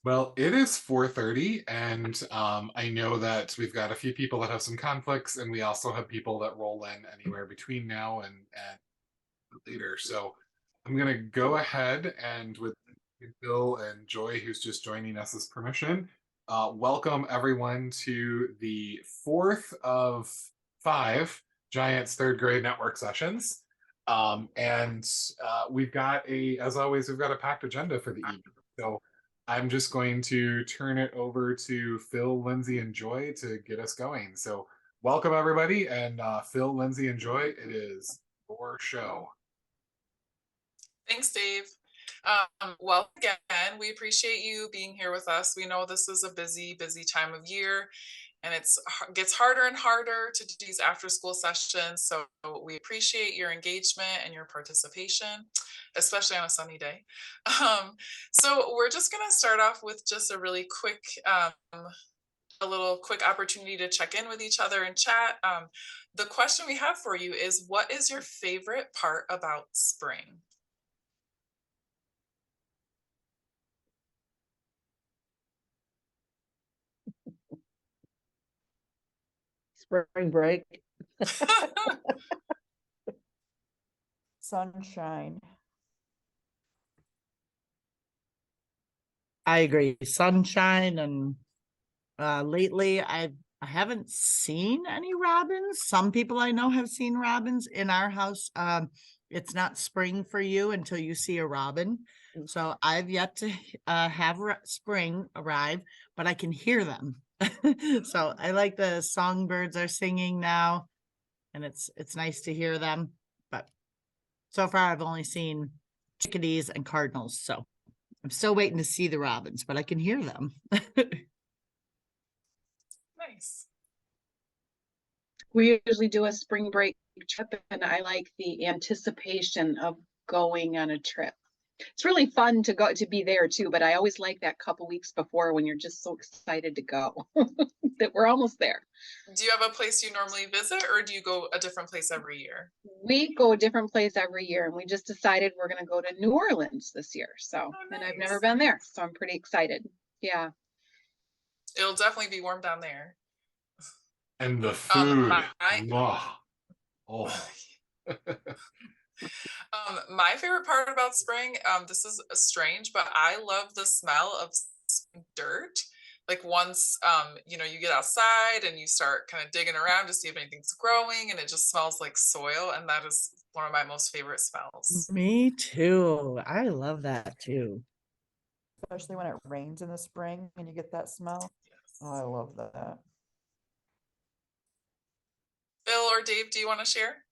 Well, it is 4:30, and I know that we've got a few people that have some conflicts, and we also have people that roll in anywhere between now and later. So I'm gonna go ahead and with Bill and Joy, who's just joining us as permission, welcome everyone to the fourth of five Giants third grade network sessions. And we've got as always, we've got a packed agenda for the evening. So I'm just going to turn it over to Phil, Lindsay, and Joy to get us going. So welcome everybody, and Phil, Lindsay, and Joy, it is your show. Thanks, Dave. Well, again, we appreciate you being here with us. We know this is a busy, busy time of year, and it gets harder and harder to do these after-school sessions. So we appreciate your engagement and your participation, especially on a sunny day. So we're just going to start off with just a really quick, a little quick opportunity to check in with each other and chat. The question we have for you is, what is your favorite part about spring? Spring break. Sunshine. I agree. Sunshine, and lately I haven't seen any robins. Some people I know have seen robins in our house. It's not spring for you until you see a robin. So I've yet to have spring arrive, but I can hear them. So I like the songbirds are singing now, and it's nice to hear them. But so far I've only seen chickadees and cardinals. So I'm still waiting to see the robins, but I can hear them. Nice. We usually do a spring break trip, and I like the anticipation of going on a trip. It's really fun to be there too, but I always like that couple weeks before when you're just so excited to go that we're almost there. Do you have a place you normally visit, or do you go a different place every year? We go a different place every year, and we just decided we're going to go to New Orleans this year. So, Oh, and I've nice. never been there, so I'm pretty excited. Yeah. It'll definitely be warm down there. And the food. Oh. My favorite part about spring, this is strange, but I love the smell of dirt. Like once you get outside and you start kind of digging around to see if anything's growing, and it just smells like soil, and that is one of my most favorite smells. Me too. I love that too. Especially when it rains in the spring and you get that smell. Yes. Oh, I love that. Bill or Dave, do you want to share?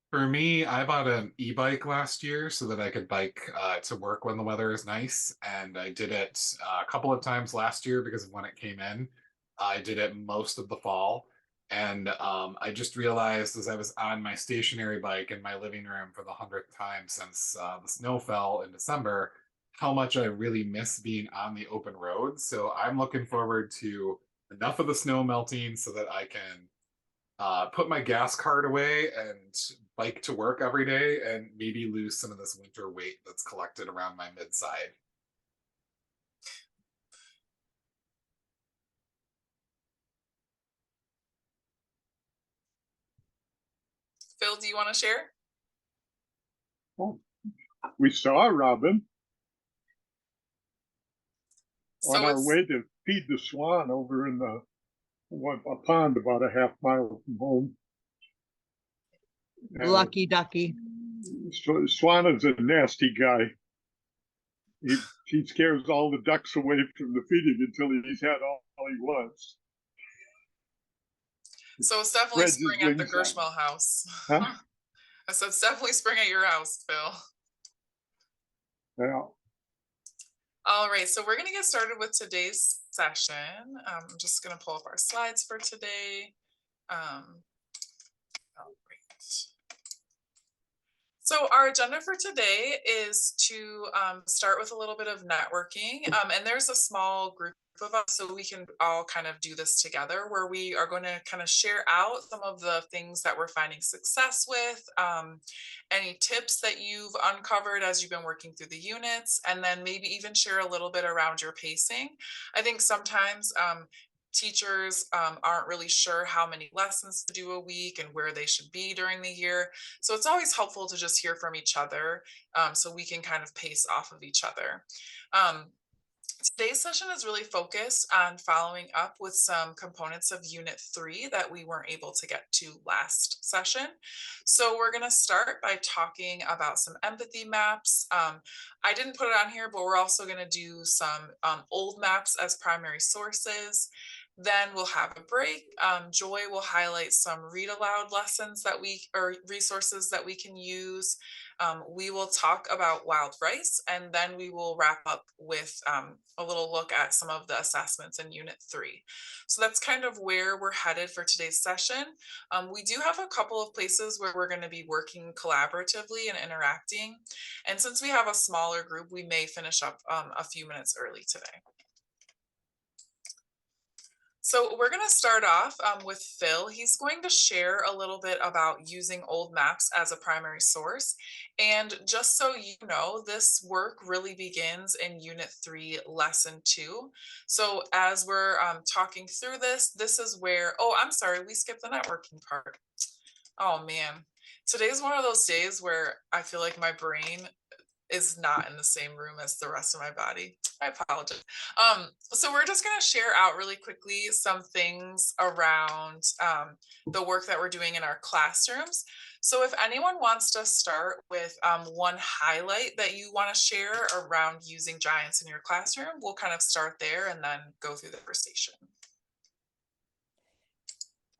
For me, I bought an e-bike last year so that I could bike to work when the weather is nice. And I did it a couple of times last year because of when it came in. I did it most of the fall. And I just realized as I was on my stationary bike in my living room for the 100th time since the snow fell in December, how much I really miss being on the open road. So I'm looking forward to enough of the snow melting so that I can put my gas card away and bike to work every day and maybe lose some of this winter weight that's collected around my mid-side. Phil, do you want to share? Oh, we saw a robin on our way to feed the swan over in a pond about a half mile from home. Lucky ducky. Swan is a nasty guy. He scares all the ducks away from the feeding until he's had all he wants. So it's definitely spring at the Gershmel house. Huh? I said it's definitely spring at your house, Phil. Yeah. All right, so we're going to get started with today's session. I'm just going to pull up our slides for today. All right. So our agenda for today is to start with a little bit of networking. And there's a small group of us so we can all kind of do this together, where we are going to kind of share out some of the things that we're finding success with, any tips that you've uncovered as you've been working through the units, and then maybe even share a little bit around your pacing. I think sometimes teachers aren't really sure how many lessons to do a week and where they should be during the year. So it's always helpful to just hear from each other, so we can kind of pace off of each other. Today's session is really focused on following up with some components of Unit 3 that we weren't able to get to last session. So we're going to start by talking about some empathy maps. I didn't put it on here, but we're also going to do some old maps as primary sources. Then we'll have a break. Joy will highlight some read aloud lessons that or resources that we can use. We will talk about wild rice, and then we will wrap up with a little look at some of the assessments in Unit 3. So that's kind of where we're headed for today's session. We do have a couple of places where we're going to be working collaboratively and interacting. And since we have a smaller group, we may finish up a few minutes early today. So we're going to start off with Phil. He's going to share a little bit about using old maps as a primary source. And just so you know, this work really begins in Unit 3, Lesson 2. So as we're talking through this, this is where, oh, I'm sorry, we skipped the networking part. Oh man, today's one of those days where I feel like my brain is not in the same room as the rest of my body. I apologize. So we're just going to share out really quickly some things around the work that we're doing in our classrooms. So if anyone wants to start with one highlight that you want to share around using Giants in your classroom, we'll kind of start there and then go through the conversation.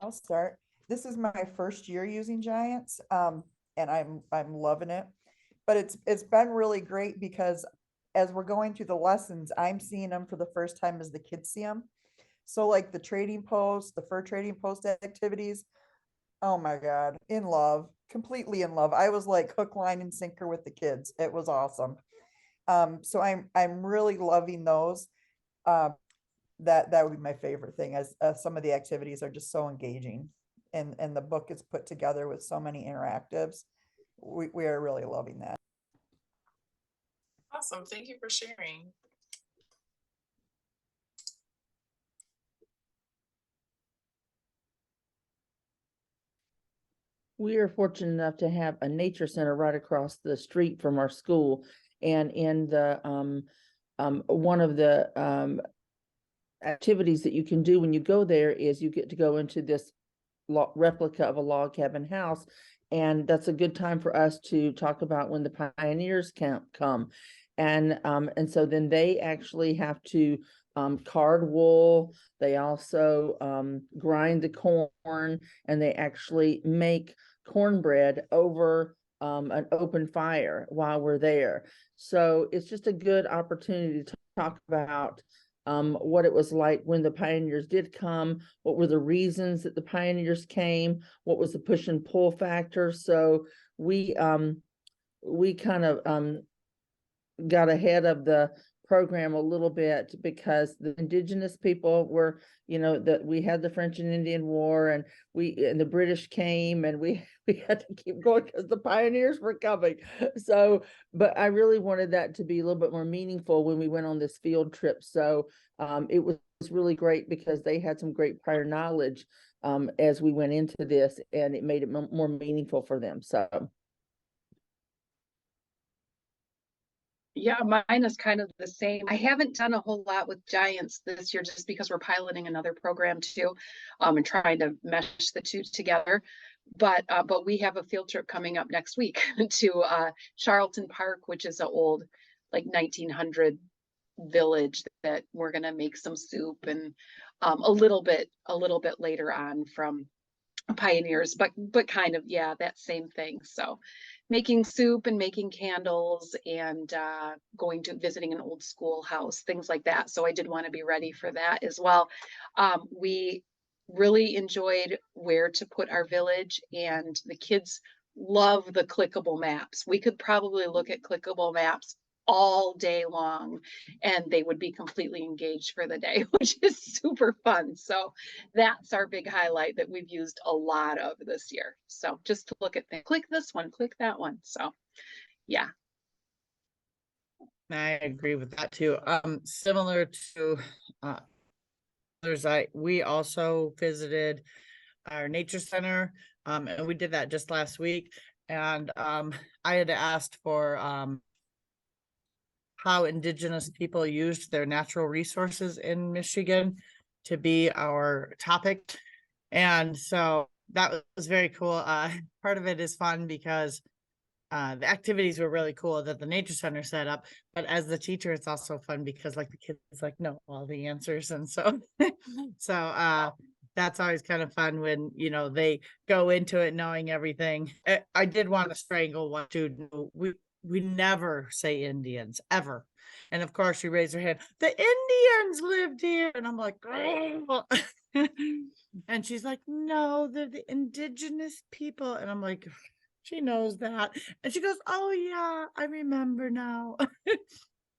I'll start. This is my first year using Giants, and I'm loving it. But it's been really great because as we're going through the lessons, I'm seeing them for the first time as the kids see them. So like the trading post, the fur trading post activities, oh my God, in love, completely in love. I was like hook, line, and sinker with the kids. It was awesome. So I'm really loving those. That would be my favorite thing, as some of the activities are just so engaging, and the book is put together with so many interactives. We are really loving that. Awesome. Thank you for sharing. We are fortunate enough to have a nature center right across the street from our school. And in the one of the activities that you can do when you go there is you get to go into this replica of a log cabin house. And that's a good time for us to talk about when the pioneers come. And so then they actually have to card wool. They also grind the corn, and they actually make cornbread over an open fire while we're there. So it's just a good opportunity to talk about what it was like when the pioneers did come, what were the reasons that the pioneers came, what was the push and pull factor. So we kind of got ahead of the program a little bit, because the indigenous people were, that we had the French and Indian War, and the British came, and we had to keep going because the pioneers were coming. So, but I really wanted that to be a little bit more meaningful when we went on this field trip. So it was really great because they had some great prior knowledge as we went into this, and it made it more meaningful for them. So. Yeah, mine is kind of the same. I haven't done a whole lot with Giants this year just because we're piloting another program too, and trying to mesh the two together. But we have a field trip coming up next week to Charlton Park, which is an old, like 1900 village that we're gonna make some soup, and a little bit later on from pioneers, but kind of, yeah, that same thing. So making soup and making candles, and going to visiting an old schoolhouse, things like that. So I did want to be ready for that as well. We really enjoyed where to put our village, and the kids love the clickable maps. We could probably look at clickable maps all day long, and they would be completely engaged for the day, which is super fun. So that's our big highlight that we've used a lot of this year. So just to look at things, click this one, click that one. So yeah. I agree with that too. Similar to we also visited our nature center, and we did that just last week. And I had asked for how Indigenous people used their natural resources in Michigan to be our topic. And so that was very cool. Part of it is fun because the activities were really cool that the nature center set up, but as the teacher, it's also fun because like the kids like know all the answers. And so, that's always kind of fun when, you know, they go into it knowing everything. I did want to strangle one student. We never say Indians ever. And of course she raised her hand, the Indians lived here. And I'm like, oh. And she's like, no, they're the indigenous people. And I'm like, she knows that. And she goes, oh yeah, I remember now.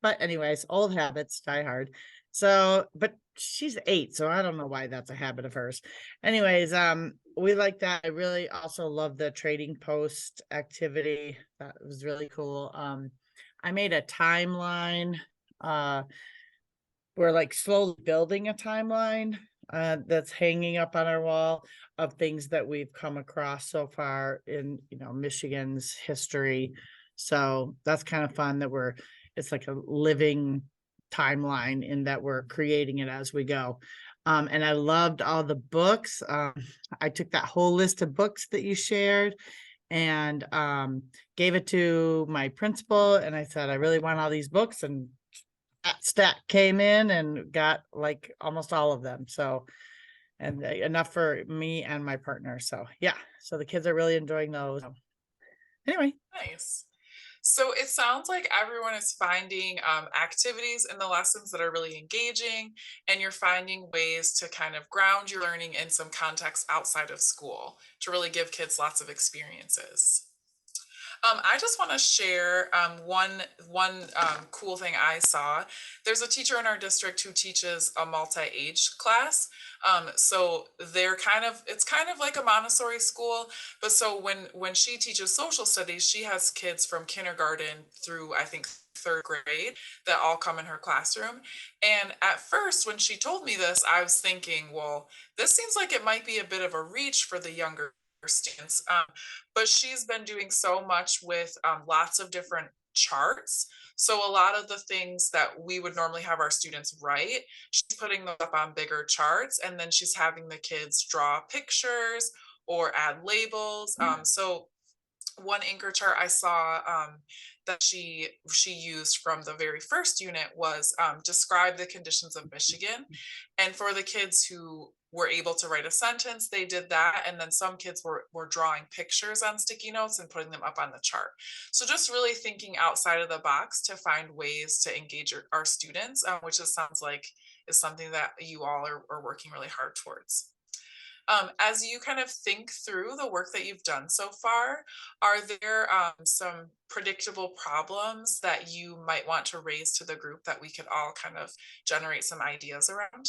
But anyways, old habits die hard. So, but she's 8, so I don't know why that's a habit of hers. Anyways, we like that. I really also love the trading post activity. That was really cool. I made a timeline. We're like slowly building a timeline that's hanging up on our wall of things that we've come across so far in, you know, Michigan's history. So that's kind of fun that it's like a living timeline in that we're creating it as we go. And I loved all the books. I took that whole list of books that you shared and gave it to my principal, and I said, I really want all these books, and that stat came in and got like almost all of them. So, and enough for me and my partner. So yeah, so the kids are really enjoying those. Anyway. Nice. So it sounds like everyone is finding activities in the lessons that are really engaging, and you're finding ways to kind of ground your learning in some context outside of school to really give kids lots of experiences. I just want to share one cool thing I saw. There's a teacher in our district who teaches a multi-age class. So it's kind of like a Montessori school, but so when she teaches social studies, she has kids from kindergarten through, I think, 3rd grade that all come in her classroom. And at first, when she told me this, I was thinking, well, this seems like it might be a bit of a reach for the younger students. But she's been doing so much with lots of different charts. So a lot of the things that we would normally have our students write, she's putting them up on bigger charts, and then she's having the kids draw pictures or add labels. So one anchor chart I saw that she used from the very first unit was describe the conditions of Michigan. And for the kids who were able to write a sentence, they did that. And then some kids were drawing pictures on sticky notes and putting them up on the chart. So just really thinking outside of the box to find ways to engage our students, which sounds like is something that you all are working really hard towards. As you kind of think through the work that you've done so far, are there some predictable problems that you might want to raise to the group that we could all kind of generate some ideas around?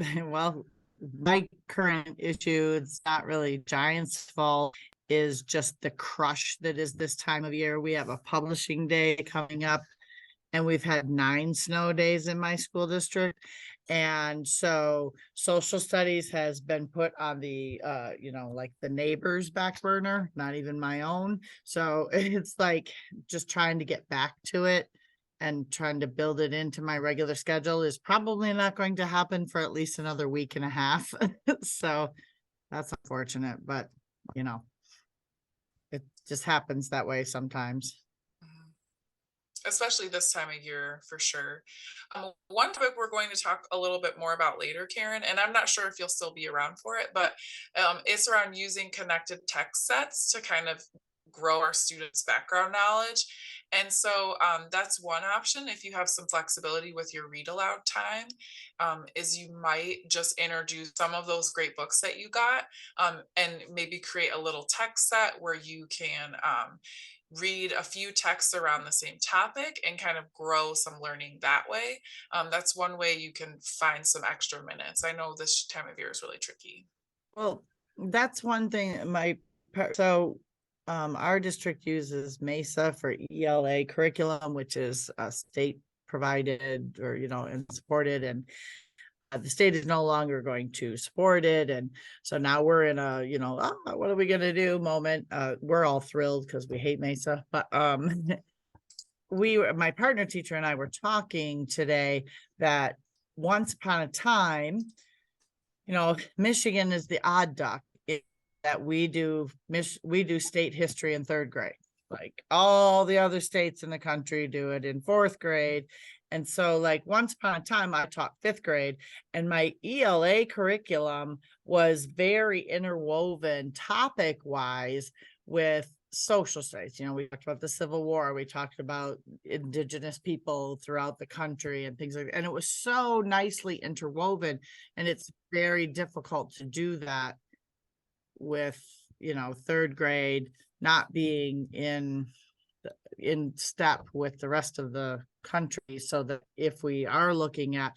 Well, my current issue, it's not really Giants' fault, is just the crush that is this time of year. We have a publishing day coming up, and we've had 9 snow days in my school district. And so social studies has been put on the, like the neighbor's back burner, not even my own. So it's like just trying to get back to it and trying to build it into my regular schedule is probably not going to happen for at least another week and a half. So that's unfortunate, but it just happens that way sometimes. Especially this time of year, for sure. One topic we're going to talk a little bit more about later, Karen, and I'm not sure if you'll still be around for it, but it's around using connected text sets to kind of grow our students' background knowledge. And so that's one option. If you have some flexibility with your read aloud time, is you might just introduce some of those great books that you got, and maybe create a little text set where you can read a few texts around the same topic and kind of grow some learning that way. That's one way you can find some extra minutes. I know this time of year is really tricky. Well, that's one thing our district uses Mesa for ELA curriculum, which is state provided or, and supported, and the state is no longer going to support it. And so now we're in a, what are we going to do moment. We're all thrilled because we hate Mesa, but my partner teacher and I were talking today that once upon a time, Michigan is the odd duck that we do state history in 3rd grade. Like all the other states in the country do it in 4th grade. And so like once upon a time I taught 5th grade, and my ELA curriculum was very interwoven topic wise with social studies. We talked about the Civil War, we talked about indigenous people throughout the country and things like that. And it was so nicely interwoven, and it's very difficult to do that with 3rd grade not being in step with the rest of the country. So that if we are looking at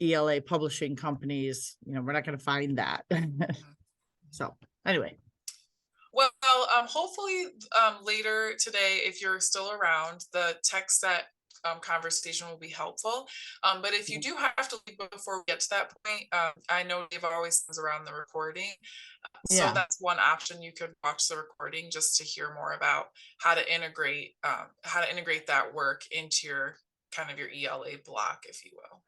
ELA publishing companies, we're not going to find that. So anyway. Well, hopefully later today, if you're still around, the text set conversation will be helpful. But if you do have to leave before we get to that point, I know Dave always sends around the recording. So that's one option. You could watch the recording just to hear more about how to integrate that work into your kind of your ELA block, if you will.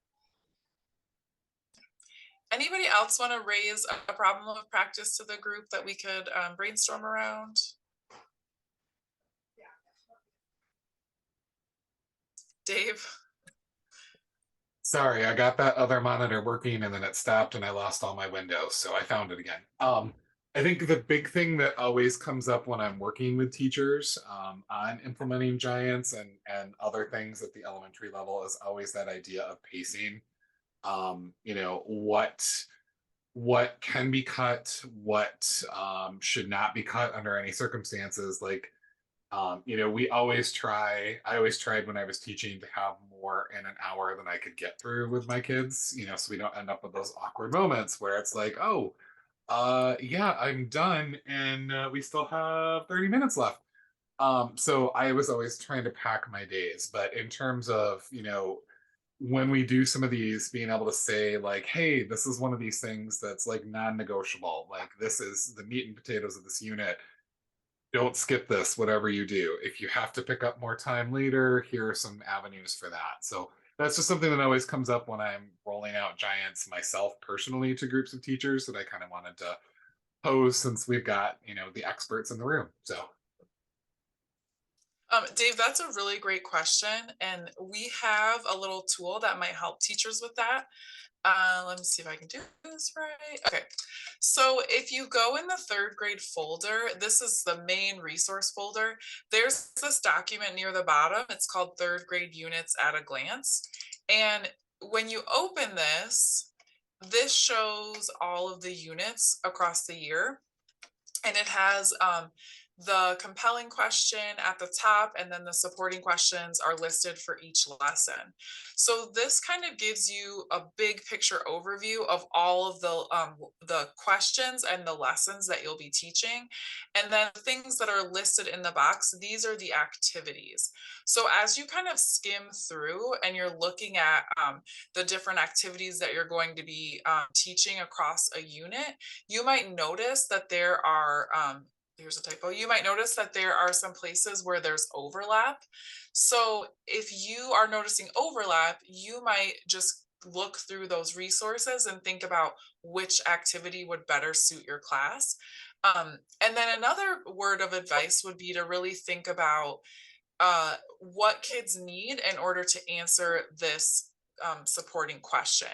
Anybody else want to raise a problem of practice to the group that we could brainstorm around? Dave? Sorry, I got that other monitor working and then it stopped and I lost all my windows, so I found it again. I think the big thing that always comes up when I'm working with teachers on implementing Giants and other things at the elementary level is always that idea of pacing. What can be cut, what should not be cut under any circumstances. Like, I always tried when I was teaching to have more in an hour than I could get through with my kids, so we don't end up with those awkward moments where it's like, oh, yeah, I'm done and we still have 30 minutes left. So I was always trying to pack my days, but in terms of, when we do some of these, being able to say like, hey, this is one of these things that's like non-negotiable, like this is the meat and potatoes of this unit. Don't skip this, whatever you do. If you have to pick up more time later, here are some avenues for that. So that's just something that always comes up when I'm rolling out Giants myself personally to groups of teachers that I kind of wanted to pose, since we've got, the experts in the room. So Dave, that's a really great question. And we have a little tool that might help teachers with that. Let me see if I can do this right. Okay, so if you go in the 3rd grade folder, this is the main resource folder. There's this document near the bottom. It's called 3rd grade units at a glance. And when you open this shows all of the units across the year. And it has the compelling question at the top, and then the supporting questions are listed for each lesson. So this kind of gives you a big picture overview of all of the questions and the lessons that you'll be teaching. And then things that are listed in the box, these are the activities. So as you kind of skim through and you're looking at the different activities that you're going to be teaching across a unit, you might notice that there are here's a typo. You might notice that there are some places where there's overlap. So if you are noticing overlap, you might just look through those resources and think about which activity would better suit your class. And then another word of advice would be to really think about what kids need in order to answer this supporting question.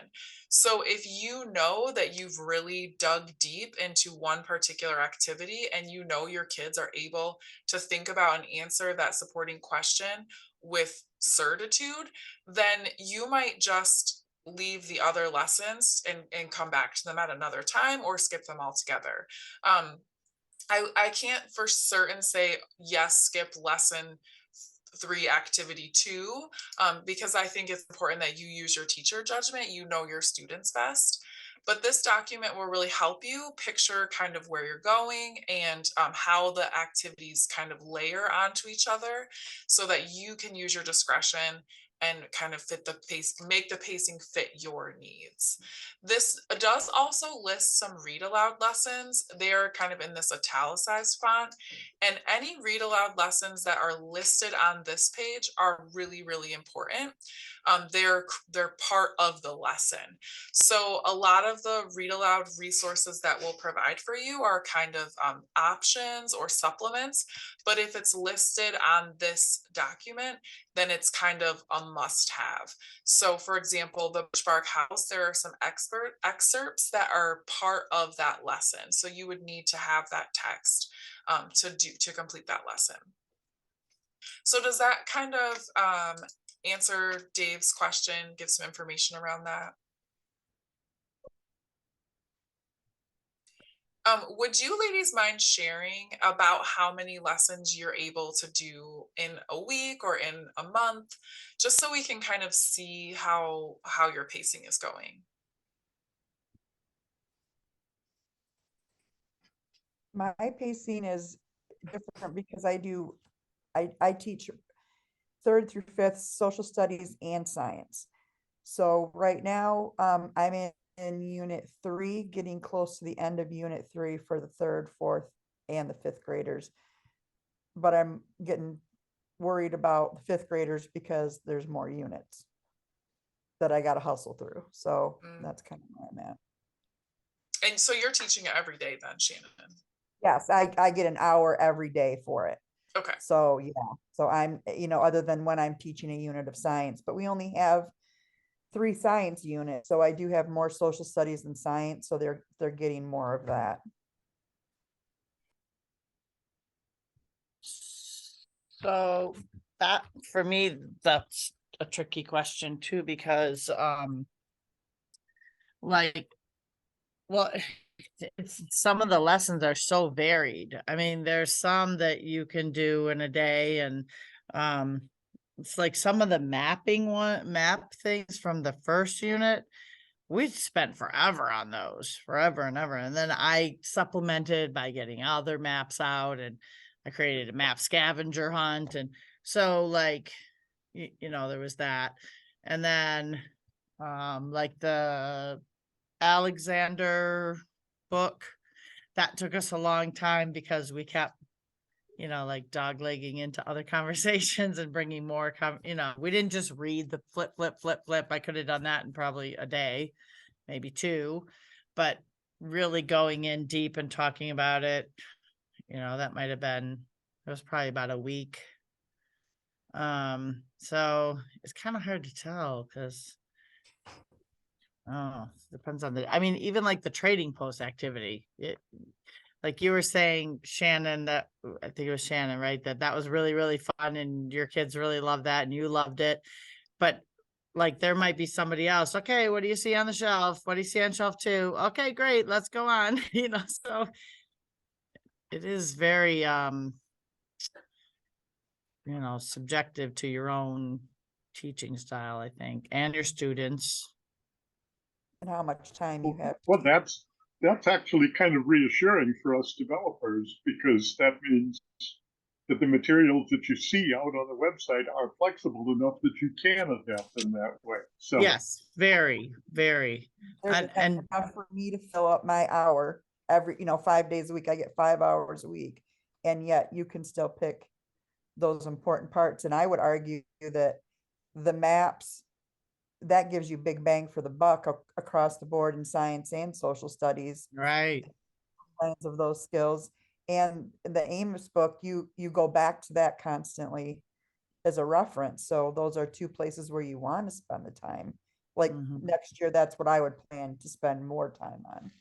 So if you know that you've really dug deep into one particular activity and you know your kids are able to think about and answer that supporting question with certitude, then you might just leave the other lessons and come back to them at another time or skip them altogether. I can't for certain say, yes, skip lesson 3 activity 2, because I think it's important that you use your teacher judgment, you know your students best. But this document will really help you picture kind of where you're going and how the activities kind of layer onto each other so that you can use your discretion and kind of fit the pace, make the pacing fit your needs. This does also list some read aloud lessons. They're kind of in this italicized font, and any read aloud lessons that are listed on this page are really, really important. They're part of the lesson. So a lot of the read aloud resources that we'll provide for you are kind of options or supplements. But if it's listed on this document, then it's kind of a must have. So for example, the Birchbark House, there are some excerpts that are part of that lesson. So you would need to have that text to complete that lesson. So does that kind of answer Dave's question, give some information around that? Would you ladies mind sharing about how many lessons you're able to do in a week or in a month, just so we can kind of see how your pacing is going? My pacing is different because I teach 3rd through 5th social studies and science. So right now, I'm in unit 3, getting close to the end of unit 3 for the 3rd, 4th, and the 5th graders. But I'm getting worried about the 5th graders because there's more units that I got to hustle through. So that's kind of where I'm at. And so you're teaching it every day then, Shannon? Yes, I get an hour every day for it. Okay. So yeah, so I'm, other than when I'm teaching a unit of science, but we only have 3 science units. So I do have more social studies than science. So they're getting more of that. So that, for me, that's a tricky question too, because well, some of the lessons are so varied. I mean, there's some that you can do in a day, and it's like some of the map things from the first unit, we spent forever on those, forever and ever. And then I supplemented by getting other maps out, and I created a map scavenger hunt. And so like, there was that. And then like the Alexander book, that took us a long time because we kept, like doglegging into other conversations and bringing more, we didn't just read the flip. I could have done that in probably a day, maybe 2, but really going in deep and talking about it, that might have been, it was probably about a week. So it's kind of hard to tell because depends on I mean, even like the trading post activity, like you were saying, Shannon, that I think it was Shannon, right? That was really, really fun, and your kids really loved that and you loved it. But like there might be somebody else. Okay, what do you see on the shelf? What do you see on shelf 2? Okay, great, let's go on. So it is very subjective to your own teaching style, I think, and your students. And how much time you have. Well, that's actually kind of reassuring for us developers, because that means that the materials that you see out on the website are flexible enough that you can adapt them that way. So yes, very, very. There's enough for me to fill up my hour every, 5 days a week. I get 5 hours a week, and yet you can still pick those important parts. And I would argue that the maps, that gives you big bang for the buck across the board in science and social studies. Right. Kinds of those skills. And the Amos book, you go back to that constantly as a reference. So those are 2 places where you want to spend the time. like Mhm. next year, that's what I would plan to spend more time on.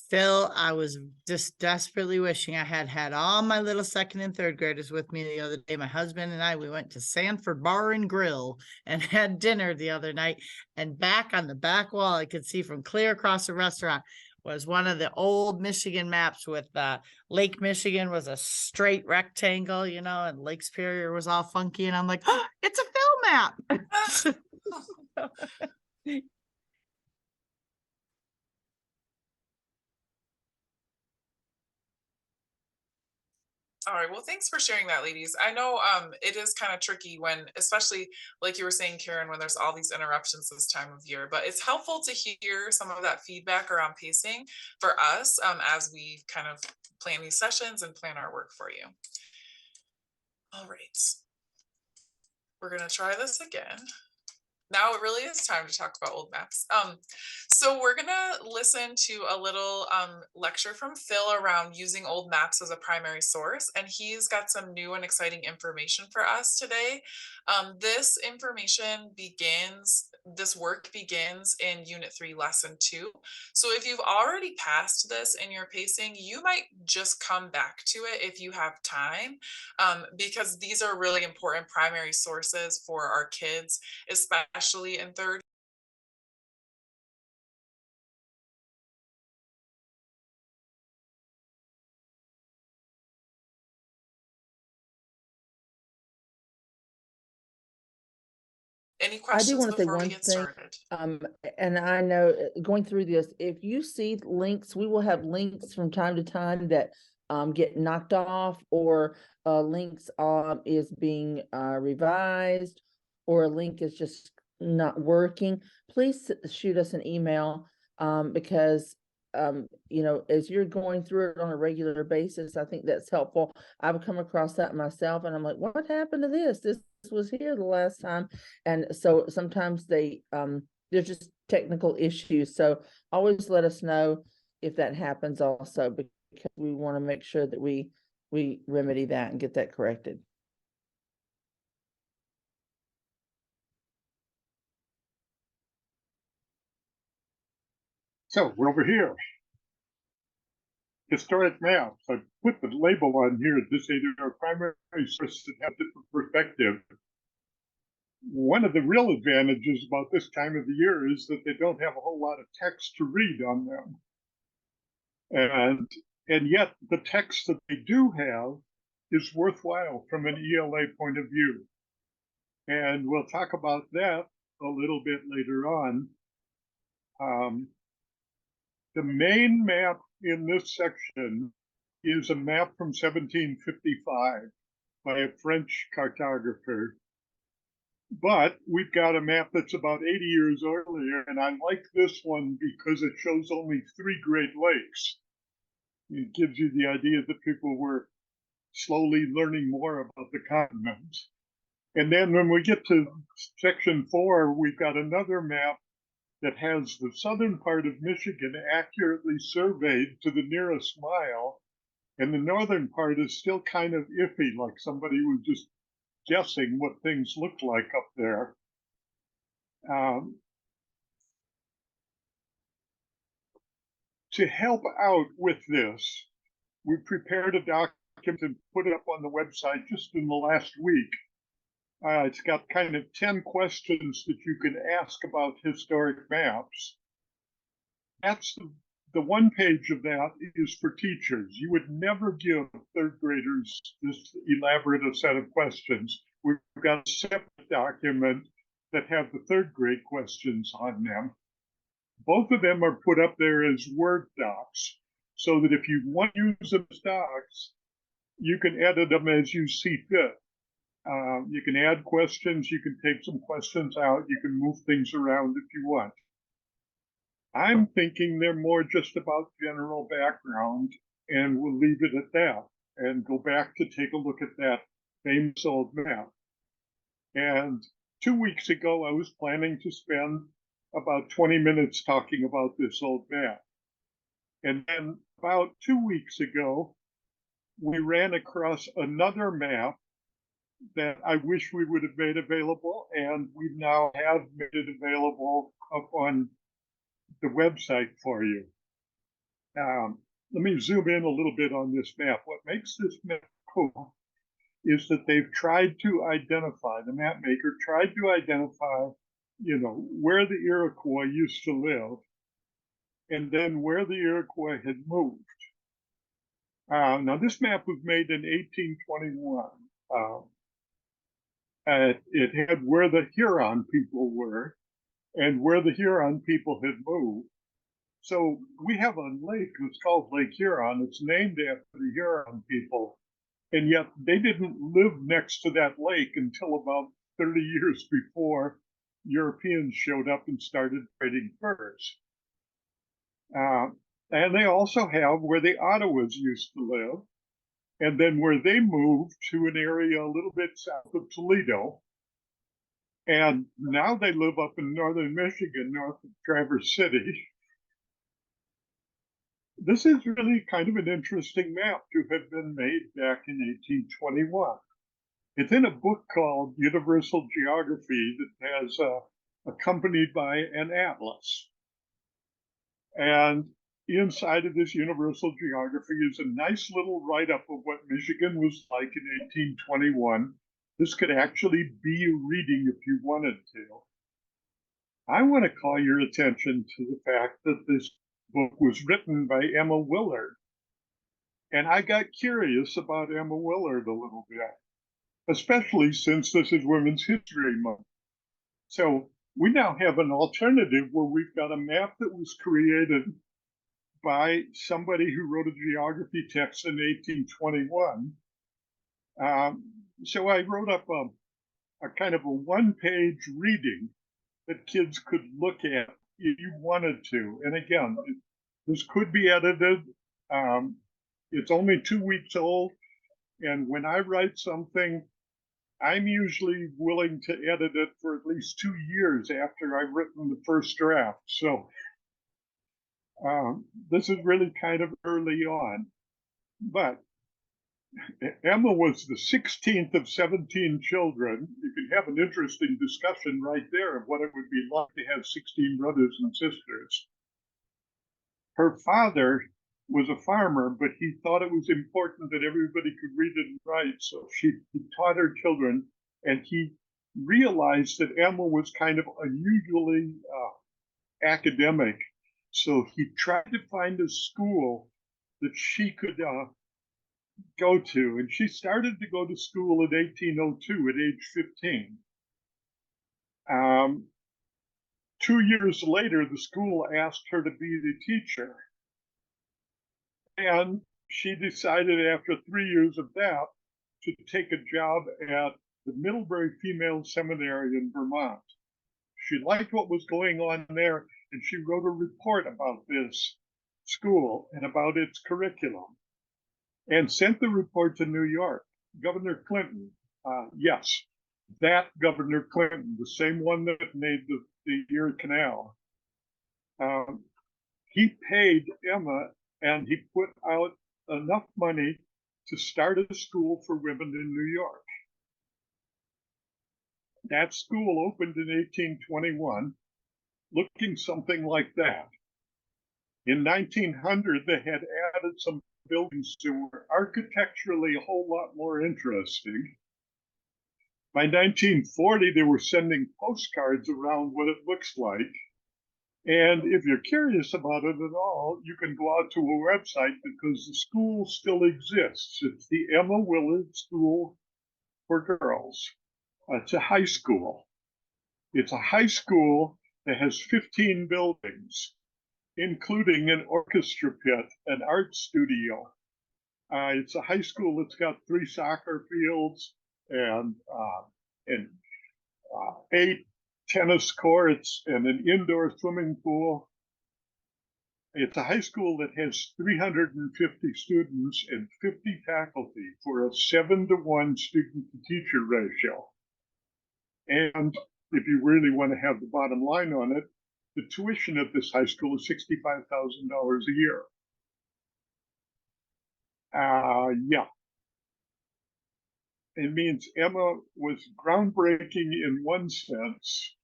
Phil, I was just desperately wishing I had had all my little second and third graders with me the other day. My husband and I, we went to Sanford Bar and Grill and had dinner the other night. And back on the back wall, I could see from clear across the restaurant was one of the old Michigan maps with Lake Michigan was a straight rectangle, you know, and Lake Superior was all funky. And I'm like, oh, it's a Phil map. All right, well, thanks for sharing that, ladies. I know it is kind of tricky when, especially like you were saying, Karen, when there's all these interruptions this time of year, but it's helpful to hear some of that feedback around pacing for us as we kind of plan these sessions and plan our work for you. All right, we're gonna try this again. Now it really is time to talk about old maps. So we're gonna listen to a little lecture from Phil around using old maps as a primary source, and he's got some new and exciting information for us today. This work begins in Unit 3, Lesson 2. So if you've already passed this in your pacing, you might just come back to it if you have time, because these are really important primary sources for our kids, especially in third. Any I do questions want to say before we one get thing, started? and I know going through this, if you see links, we will have links from time to time that get knocked off, or links is being revised, or a link is just not working. Please shoot us an email, because you know, as you're going through it on a regular basis, I think that's helpful. I've come across that myself, and I'm like, what happened to this? This was here the last time. And so sometimes there's just technical issues. So always let us know if that happens also, because we want to make sure that we remedy that and get that corrected. So we're over here. Historic maps. I put the label on here to say there are primary sources that have different perspective. One of the real advantages about this time of the year is that they don't have a whole lot of text to read on them. And yet the text that they do have is worthwhile from an ELA point of view. And we'll talk about that a little bit later on. The main map in this section is a map from 1755 by a French cartographer. But we've got a map that's about 80 years earlier, and I like this one because it shows only 3 Great Lakes. It gives you the idea that people were slowly learning more about the continent. And then when we get to section 4, we've got another map that has the southern part of Michigan accurately surveyed to the nearest mile, and the northern part is still kind of iffy, like somebody was just guessing what things looked like up there. To help out with this, we prepared a document and put it up on the website just in the last week. It's got kind of 10 questions that you can ask about historic maps. That's the one page of that is for teachers. You would never give third graders this elaborate a set of questions. We've got a separate document that have the third grade questions on them. Both of them are put up there as Word docs, so that if you want to use them as docs, you can edit them as you see fit. You can add questions, you can take some questions out, you can move things around if you want. I'm thinking they're more just about general background, and we'll leave it at that and go back to take a look at that famous old map. And 2 weeks ago, I was planning to spend about 20 minutes talking about this old map. And then about 2 weeks ago, we ran across another map that I wish we would have made available, and we now have made it available up on the website for you. Let me zoom in a little bit on this map. What makes this map cool is that they've tried to identify, the map maker tried to identify, where the Iroquois used to live, and then where the Iroquois had moved. Now, this map was made in 1821. It had where the Huron people were and where the Huron people had moved. So we have a lake that's called Lake Huron. It's named after the Huron people, and yet they didn't live next to that lake until about 30 years before Europeans showed up and started trading furs. And they also have where the Ottawas used to live, and then where they moved to an area a little bit south of Toledo. And now they live up in northern Michigan, north of Traverse City. This is really kind of an interesting map to have been made back in 1821. It's in a book called Universal Geography that has accompanied by an atlas. And inside of this Universal Geography is a nice little write-up of what Michigan was like in 1821. This could actually be a reading if you wanted to. I want to call your attention to the fact that this book was written by Emma Willard. And I got curious about Emma Willard a little bit, especially since this is Women's History Month. So we now have an alternative where we've got a map that was created by somebody who wrote a geography text in 1821. So I wrote up a kind of a one-page reading that kids could look at if you wanted to. And again, this could be edited. It's only 2 weeks old. And when I write something, I'm usually willing to edit it for at least 2 years after I've written the first draft. So this is really kind of early on. But Emma was the 16th of 17 children. You can have an interesting discussion right there of what it would be like to have 16 brothers and sisters. Her father was a farmer, but he thought it was important that everybody could read and write. So he taught her children, and he realized that Emma was kind of unusually academic. So he tried to find a school that she could go to, and she started to go to school in 1802 at age 15. 2 years later, the school asked her to be the teacher. And she decided after 3 years of that to take a job at the Middlebury Female Seminary in Vermont. She liked what was going on there, and she wrote a report about this school and about its curriculum and sent the report to New York. Governor Clinton, yes, that Governor Clinton, the same one that made the Erie Canal, he paid Emma, and he put out enough money to start a school for women in New York. That school opened in 1821, looking something like that. In 1900, they had added some buildings that were architecturally a whole lot more interesting. By 1940, they were sending postcards around what it looks like. And if you're curious about it at all, you can go out to a website because the school still exists. It's the Emma Willard School for Girls. It's a high school. It's a high school that has 15 buildings, including an orchestra pit, an art studio. It's a high school that's got 3 soccer fields and 8 tennis courts and an indoor swimming pool. It's a high school that has 350 students and 50 faculty for a 7-to-1 student-to-teacher ratio. And if you really want to have the bottom line on it, the tuition at this high school is $65,000 a year. Yeah. It means Emma was groundbreaking in one sense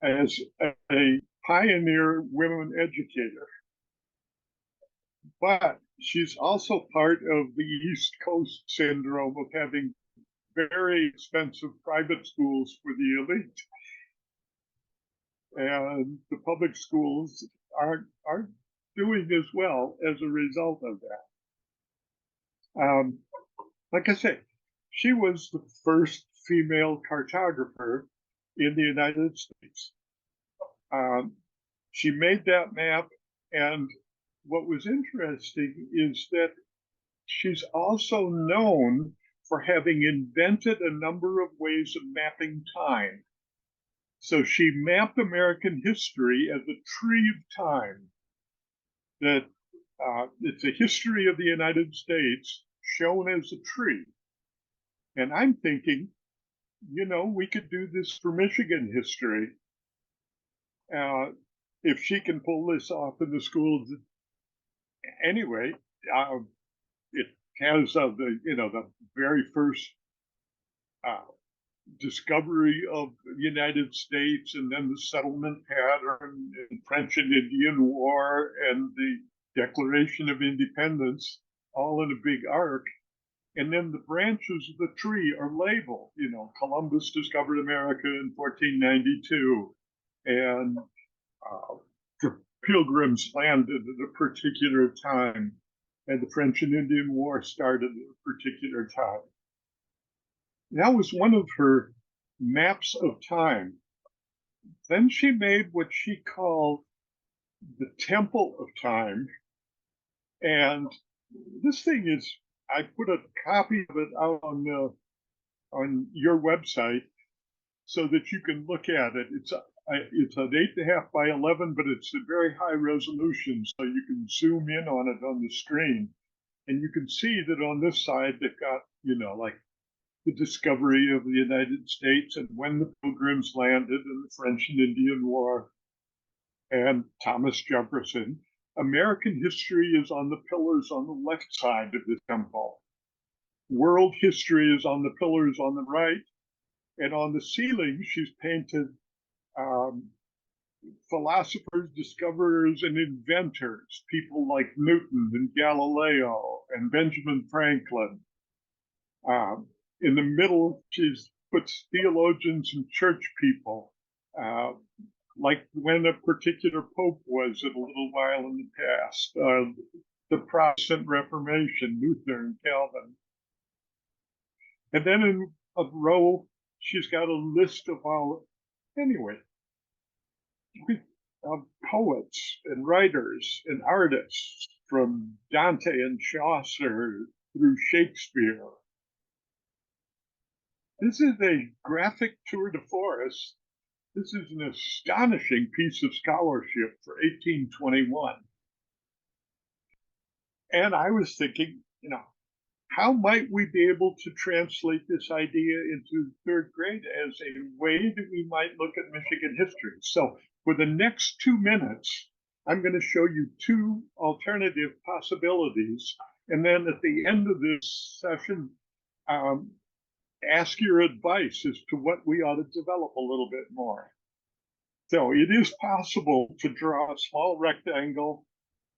as a pioneer women educator, but she's also part of the East Coast syndrome of having very expensive private schools for the elite. And the public schools aren't doing as well as a result of that. Like I say, she was the first female cartographer in the United States. She made that map, and what was interesting is that she's also known for having invented a number of ways of mapping time. So she mapped American history as a tree of time. That it's a history of the United States shown as a tree. And I'm thinking, you know, we could do this for Michigan history. If she can pull this off in the schools. Anyway, it has the very first discovery of the United States, and then the settlement pattern, and French and Indian War, and the Declaration of Independence, all in a big arc. And then the branches of the tree are labeled. You know, Columbus discovered America in 1492, and the Pilgrims landed at a particular time, and the French and Indian War started at a particular time. That was one of her maps of time. Then she made what she called the Temple of Time. And this thing is, I put a copy of it out on your website so that you can look at it. It's an 8.5 by 11, but it's a very high resolution, so you can zoom in on it on the screen. And you can see that on this side, they've got, like the discovery of the United States and when the Pilgrims landed in the French and Indian War, and Thomas Jefferson. American history is on the pillars on the left side of the temple. World history is on the pillars on the right. And on the ceiling, she's painted philosophers, discoverers, and inventors, people like Newton and Galileo and Benjamin Franklin. In the middle, she's puts theologians and church people, like when a particular pope was at a little while in the past, the Protestant Reformation, Luther and Calvin. And then in a row, she's got a list of all, poets and writers and artists, from Dante and Chaucer through Shakespeare. This is a graphic tour de force. This is an astonishing piece of scholarship for 1821. And I was thinking, how might we be able to translate this idea into third grade as a way that we might look at Michigan history? So for the next 2 minutes, I'm going to show you 2 alternative possibilities. And then at the end of this session, ask your advice as to what we ought to develop a little bit more. So it is possible to draw a small rectangle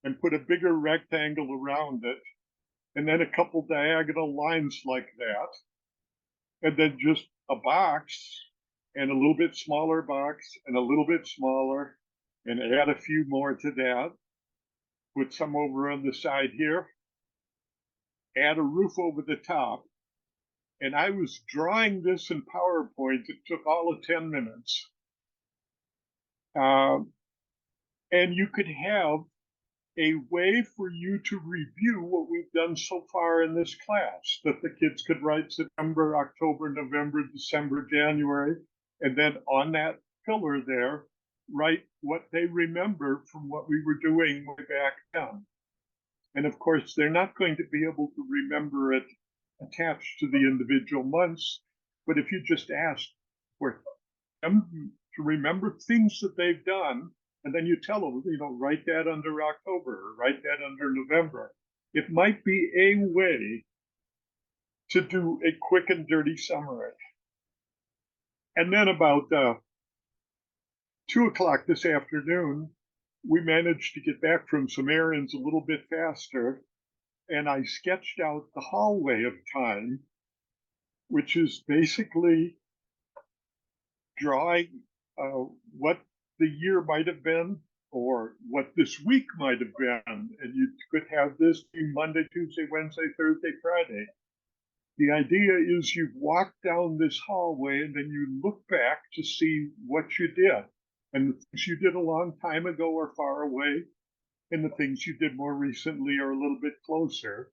and put a bigger rectangle around it, and then a couple diagonal lines like that, and then just a box and a little bit smaller box and a little bit smaller, and add a few more to that. Put some over on the side here, add a roof over the top. And I was drawing this in PowerPoint. It took all of 10 minutes. And you could have a way for you to review what we've done so far in this class, that the kids could write September, October, November, December, January, and then on that pillar there, write what they remember from what we were doing way back then. And of course, they're not going to be able to remember it attached to the individual months, but if you just ask for them to remember things that they've done, and then you tell them, write that under October, or write that under November, it might be a way to do a quick and dirty summary. And then about 2 o'clock this afternoon, we managed to get back from some errands a little bit faster, and I sketched out the hallway of time, which is basically drawing what the year might have been or what this week might have been. And you could have this be Monday, Tuesday, Wednesday, Thursday, Friday. The idea is you walk down this hallway and then you look back to see what you did. And the things you did a long time ago are far away, and the things you did more recently are a little bit closer.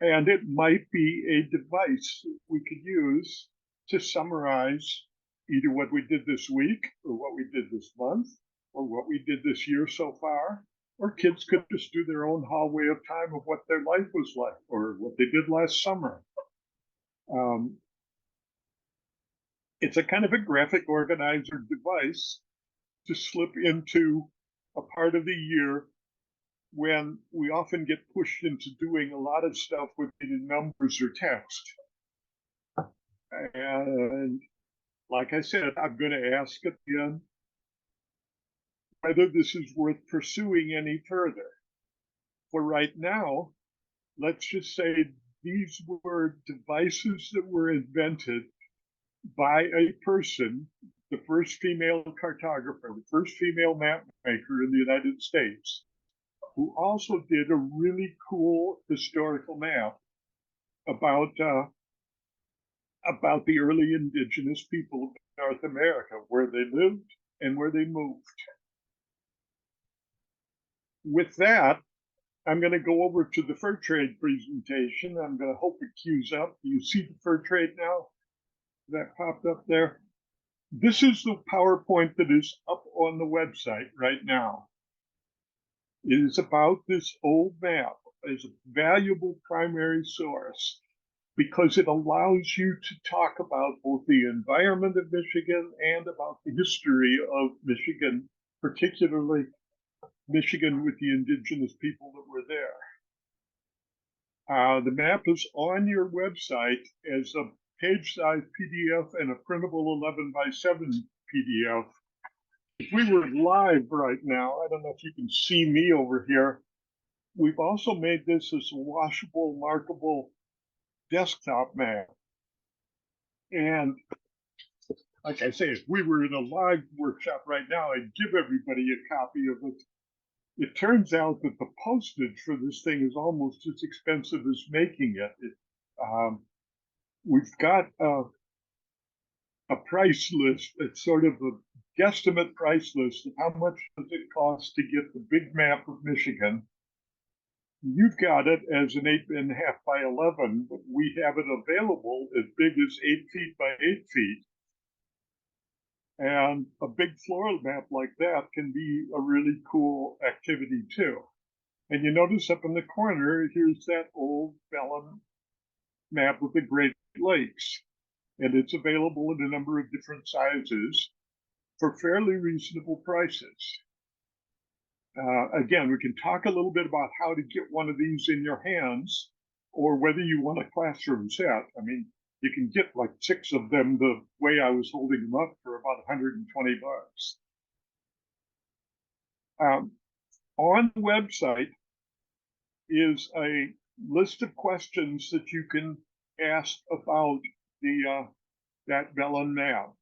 And it might be a device that we could use to summarize either what we did this week or what we did this month or what we did this year so far. Or kids could just do their own hallway of time of what their life was like or what they did last summer. It's a kind of a graphic organizer device to slip into a part of the year when we often get pushed into doing a lot of stuff with numbers or text. And like I said, I'm going to ask at the end whether this is worth pursuing any further. For right now, let's just say these were devices that were invented by a person, the first female cartographer, the first female map maker in the United States, who also did a really cool historical map about the early indigenous people of North America, where they lived and where they moved. With that, I'm going to go over to the fur trade presentation. I'm going to hope it queues up. Do you see the fur trade now? That popped up there. This is the PowerPoint that is up on the website right now. It is about this old map as a valuable primary source because it allows you to talk about both the environment of Michigan and about the history of Michigan, particularly Michigan with the indigenous people that were there. The map is on your website as a page-size PDF and a printable 11x7 PDF. If we were live right now, I don't know if you can see me over here. We've also made this as a washable, markable desktop map. And like I say, if we were in a live workshop right now, I'd give everybody a copy of it. It turns out that the postage for this thing is almost as expensive as making it. We've got a price list. It's sort of a guesstimate price list of how much does it cost to get the big map of Michigan. You've got it as an 8.5 by 11, but we have it available as big as 8 feet by 8 feet. And a big floral map like that can be a really cool activity too. And you notice up in the corner, here's that old vellum map of the Great Lakes. And it's available in a number of different sizes for fairly reasonable prices. Again, we can talk a little bit about how to get one of these in your hands or whether you want a classroom set. I mean, you can get like 6 of them the way I was holding them up for about 120 bucks. On the website is a list of questions that you can ask about that vellum map.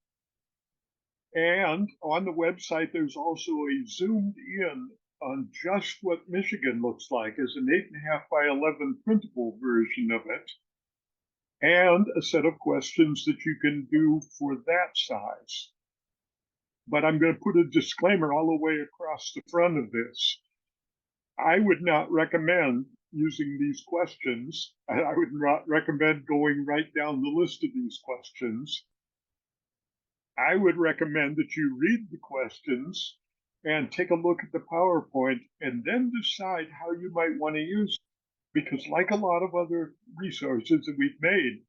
And on the website, there's also a zoomed in on just what Michigan looks like as an 8.5 by 11 printable version of it, and a set of questions that you can do for that size. But I'm going to put a disclaimer all the way across the front of this. I would not recommend using these questions. I would not recommend going right down the list of these questions. I would recommend that you read the questions and take a look at the PowerPoint and then decide how you might want to use it. Because like a lot of other resources that we've made,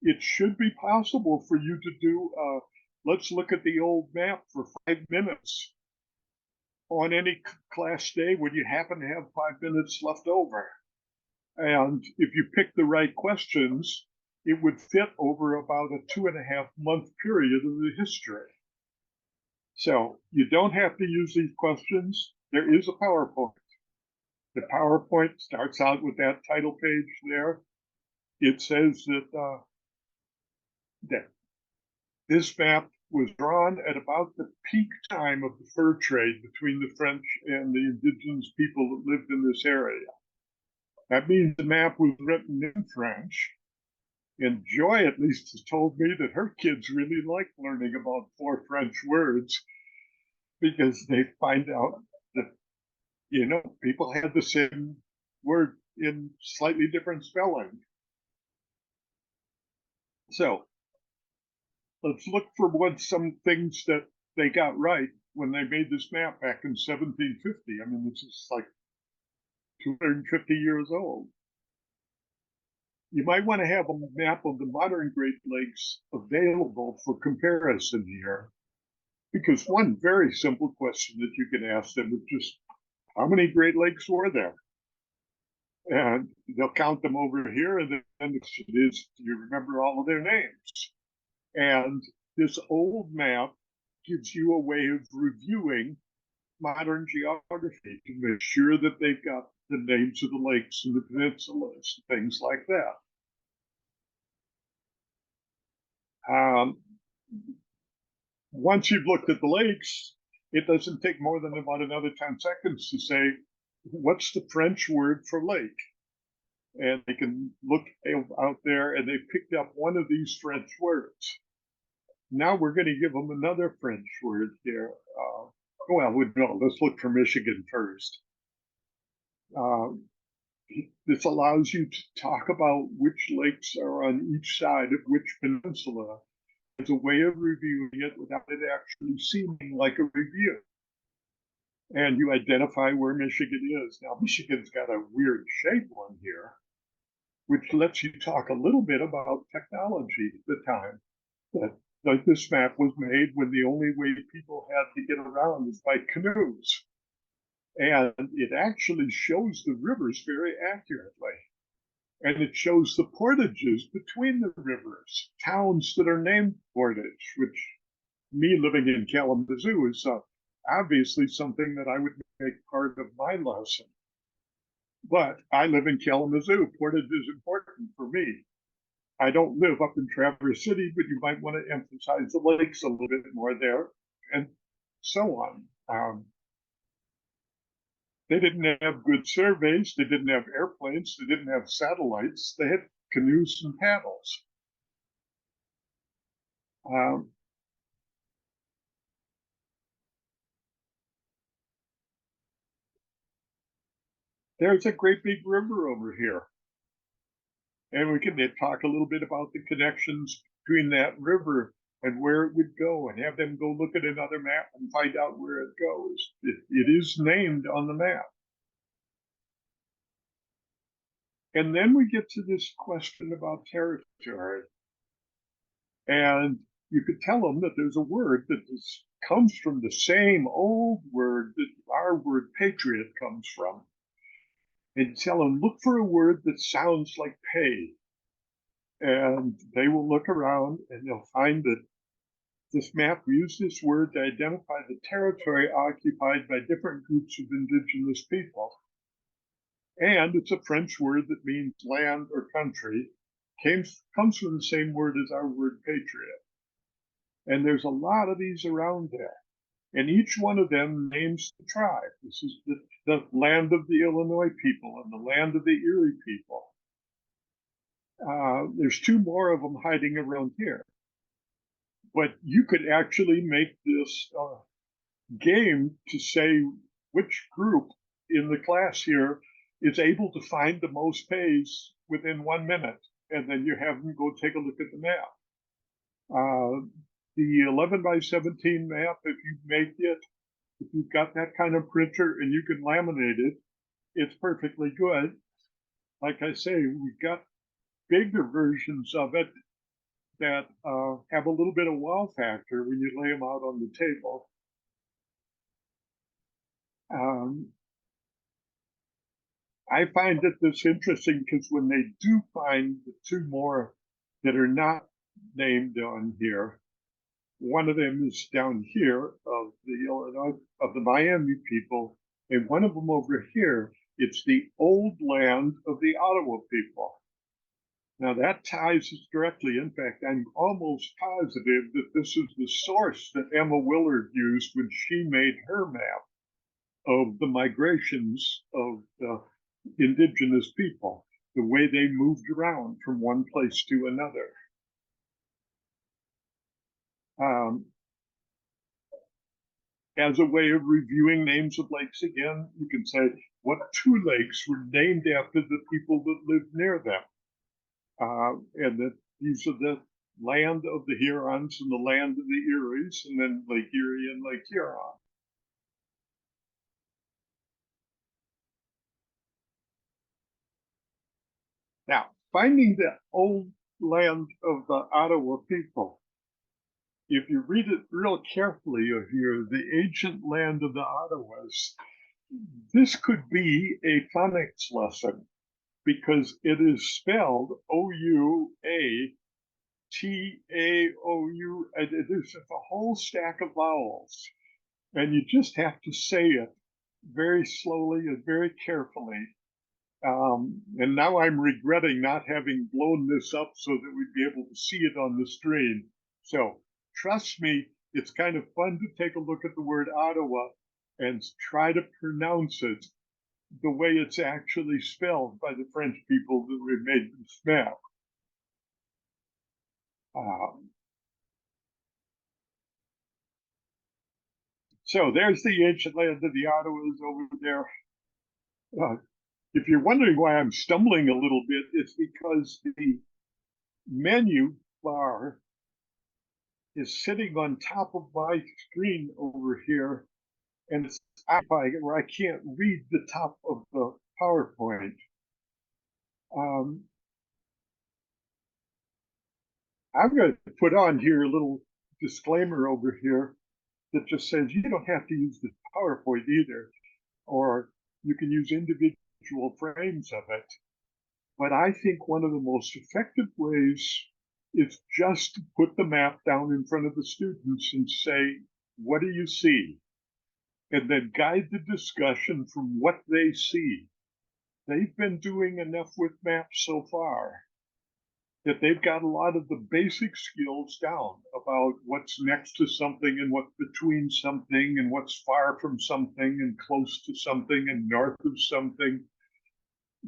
it should be possible for you to do, let's look at the old map for 5 minutes on any class day when you happen to have 5 minutes left over. And if you pick the right questions, it would fit over about a 2.5-month period of the history. So you don't have to use these questions. There is a PowerPoint. The PowerPoint starts out with that title page there. It says that that this map was drawn at about the peak time of the fur trade between the French and the indigenous people that lived in this area. That means the map was written in French. And Joy at least has told me that her kids really like learning about 4 French words because they find out that, you know, people had the same word in slightly different spelling. So let's look for some things that they got right when they made this map back in 1750. I mean, this is like 250 years old. You might want to have a map of the modern Great Lakes available for comparison here, because one very simple question that you can ask them is just, how many Great Lakes were there? And they'll count them over here, and then the question is, do you remember all of their names? And this old map gives you a way of reviewing modern geography to make sure that they've got the names of the lakes and the peninsulas, things like that. Once you've looked at the lakes, it doesn't take more than about another 10 seconds to say, what's the French word for lake? And they can look out there and they picked up one of these French words. Now we're going to give them another French word here. Well, no, let's look for Michigan first. This allows you to talk about which lakes are on each side of which peninsula as a way of reviewing it without it actually seeming like a review. And you identify where Michigan is. Now, Michigan's got a weird shaped one here, which lets you talk a little bit about technology at the time. That like this map was made when the only way people had to get around was by canoes. And it actually shows the rivers very accurately. And it shows the portages between the rivers, towns that are named Portage, which me living in Kalamazoo is obviously something that I would make part of my lesson. But I live in Kalamazoo. Portage is important for me. I don't live up in Traverse City, but you might want to emphasize the lakes a little bit more there, and so on. They didn't have good surveys. They didn't have airplanes. They didn't have satellites. They had canoes and paddles. There's a great big river over here. And we can talk a little bit about the connections between that river and where it would go, and have them go look at another map and find out where it goes. It is named on the map. And then we get to this question about territory. And you could tell them that there's a word that comes from the same old word that our word patriot comes from. And tell them, look for a word that sounds like pay. And they will look around and they'll find that this map used this word to identify the territory occupied by different groups of indigenous people. And it's a French word that means land or country, comes from the same word as our word patriot. And there's a lot of these around there. And each one of them names the tribe. This is the land of the Illinois people and the land of the Erie people. There's 2 more of them hiding around here. But you could actually make this game to say which group in the class here is able to find the most pays within 1 minute. And then you have them go take a look at the map. The 11 by 17 map, if you make it, if you've got that kind of printer and you can laminate it, it's perfectly good. Like I say, we've got bigger versions of it that have a little bit of wow factor when you lay them out on the table. I find that this interesting because when they do find the 2 more that are not named on here. One of them is down here of the Illinois, of the Miami people, and one of them over here, it's the old land of the Ottawa people. Now that ties us directly. In fact, I'm almost positive that this is the source that Emma Willard used when she made her map of the migrations of the indigenous people, the way they moved around from one place to another. As a way of reviewing names of lakes again, you can say, what two lakes were named after the people that lived near them? And that these are the land of the Hurons and the land of the Eries, and then Lake Erie and Lake Huron. Now, finding the old land of the Ottawa people, if you read it real carefully here, the ancient land of the Ottawas, this could be a phonics lesson because it is spelled O-U-A-T-A-O-U. There's a whole stack of vowels, and you just have to say it very slowly and very carefully. And now I'm regretting not having blown this up so that we'd be able to see it on the screen. So trust me, it's kind of fun to take a look at the word Ottawa and try to pronounce it the way it's actually spelled by the French people that made this map. So there's the ancient land of the Ottawas over there. If you're wondering why I'm stumbling a little bit, it's because the menu bar is sitting on top of my screen over here, and it's occupying where I can't read the top of the PowerPoint. I'm going to put on here a little disclaimer over here that just says you don't have to use the PowerPoint either, or you can use individual frames of it. But I think one of the most effective ways is just to put the map down in front of the students and say, what do you see? And then guide the discussion from what they see. They've been doing enough with maps so far that they've got a lot of the basic skills down about what's next to something and what's between something and what's far from something and close to something and north of something.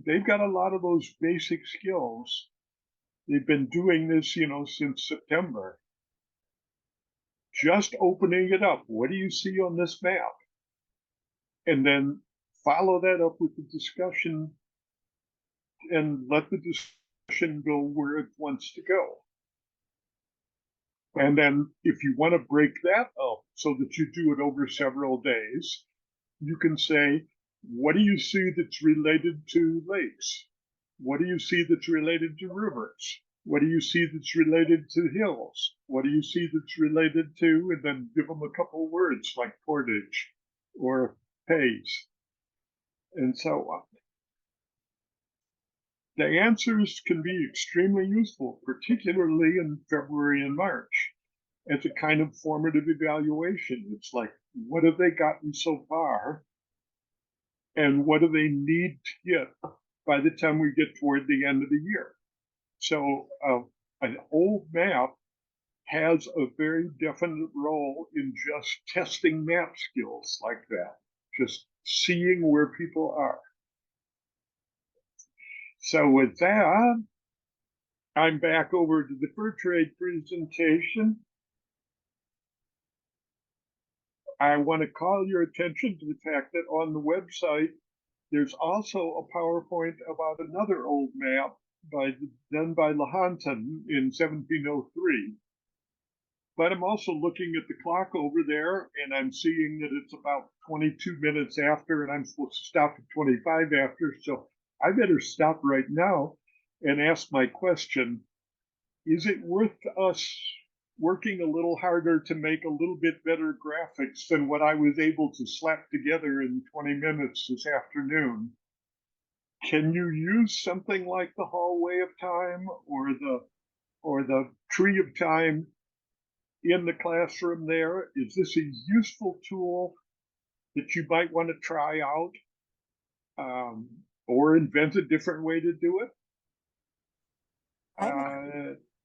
They've got a lot of those basic skills. They've been doing this, since September. Just opening it up. What do you see on this map? And then follow that up with the discussion and let the discussion go where it wants to go. And then if you want to break that up so that you do it over several days, you can say, what do you see that's related to lakes? What do you see that's related to rivers? What do you see that's related to hills? What do you see that's related to, and then give them a couple of words like Portage or Hayes, and so on. The answers can be extremely useful, particularly in February and March, as a kind of formative evaluation. It's like, what have they gotten so far? And what do they need to get by the time we get toward the end of the year? So an old map has a very definite role in just testing map skills like that, just seeing where people are. So with that, I'm back over to the fur trade presentation. I want to call your attention to the fact that on the website, there's also a PowerPoint about another old map done by Lahontan in 1703. But I'm also looking at the clock over there, and I'm seeing that it's about 22 minutes after, and I'm supposed to stop at 25 after. So I better stop right now and ask my question. Is it worth us working a little harder to make a little bit better graphics than what I was able to slap together in 20 minutes this afternoon? Can you use something like the Hallway of Time or the or the tree of time in the classroom there? Is this a useful tool that you might want to try out, or invent a different way to do it?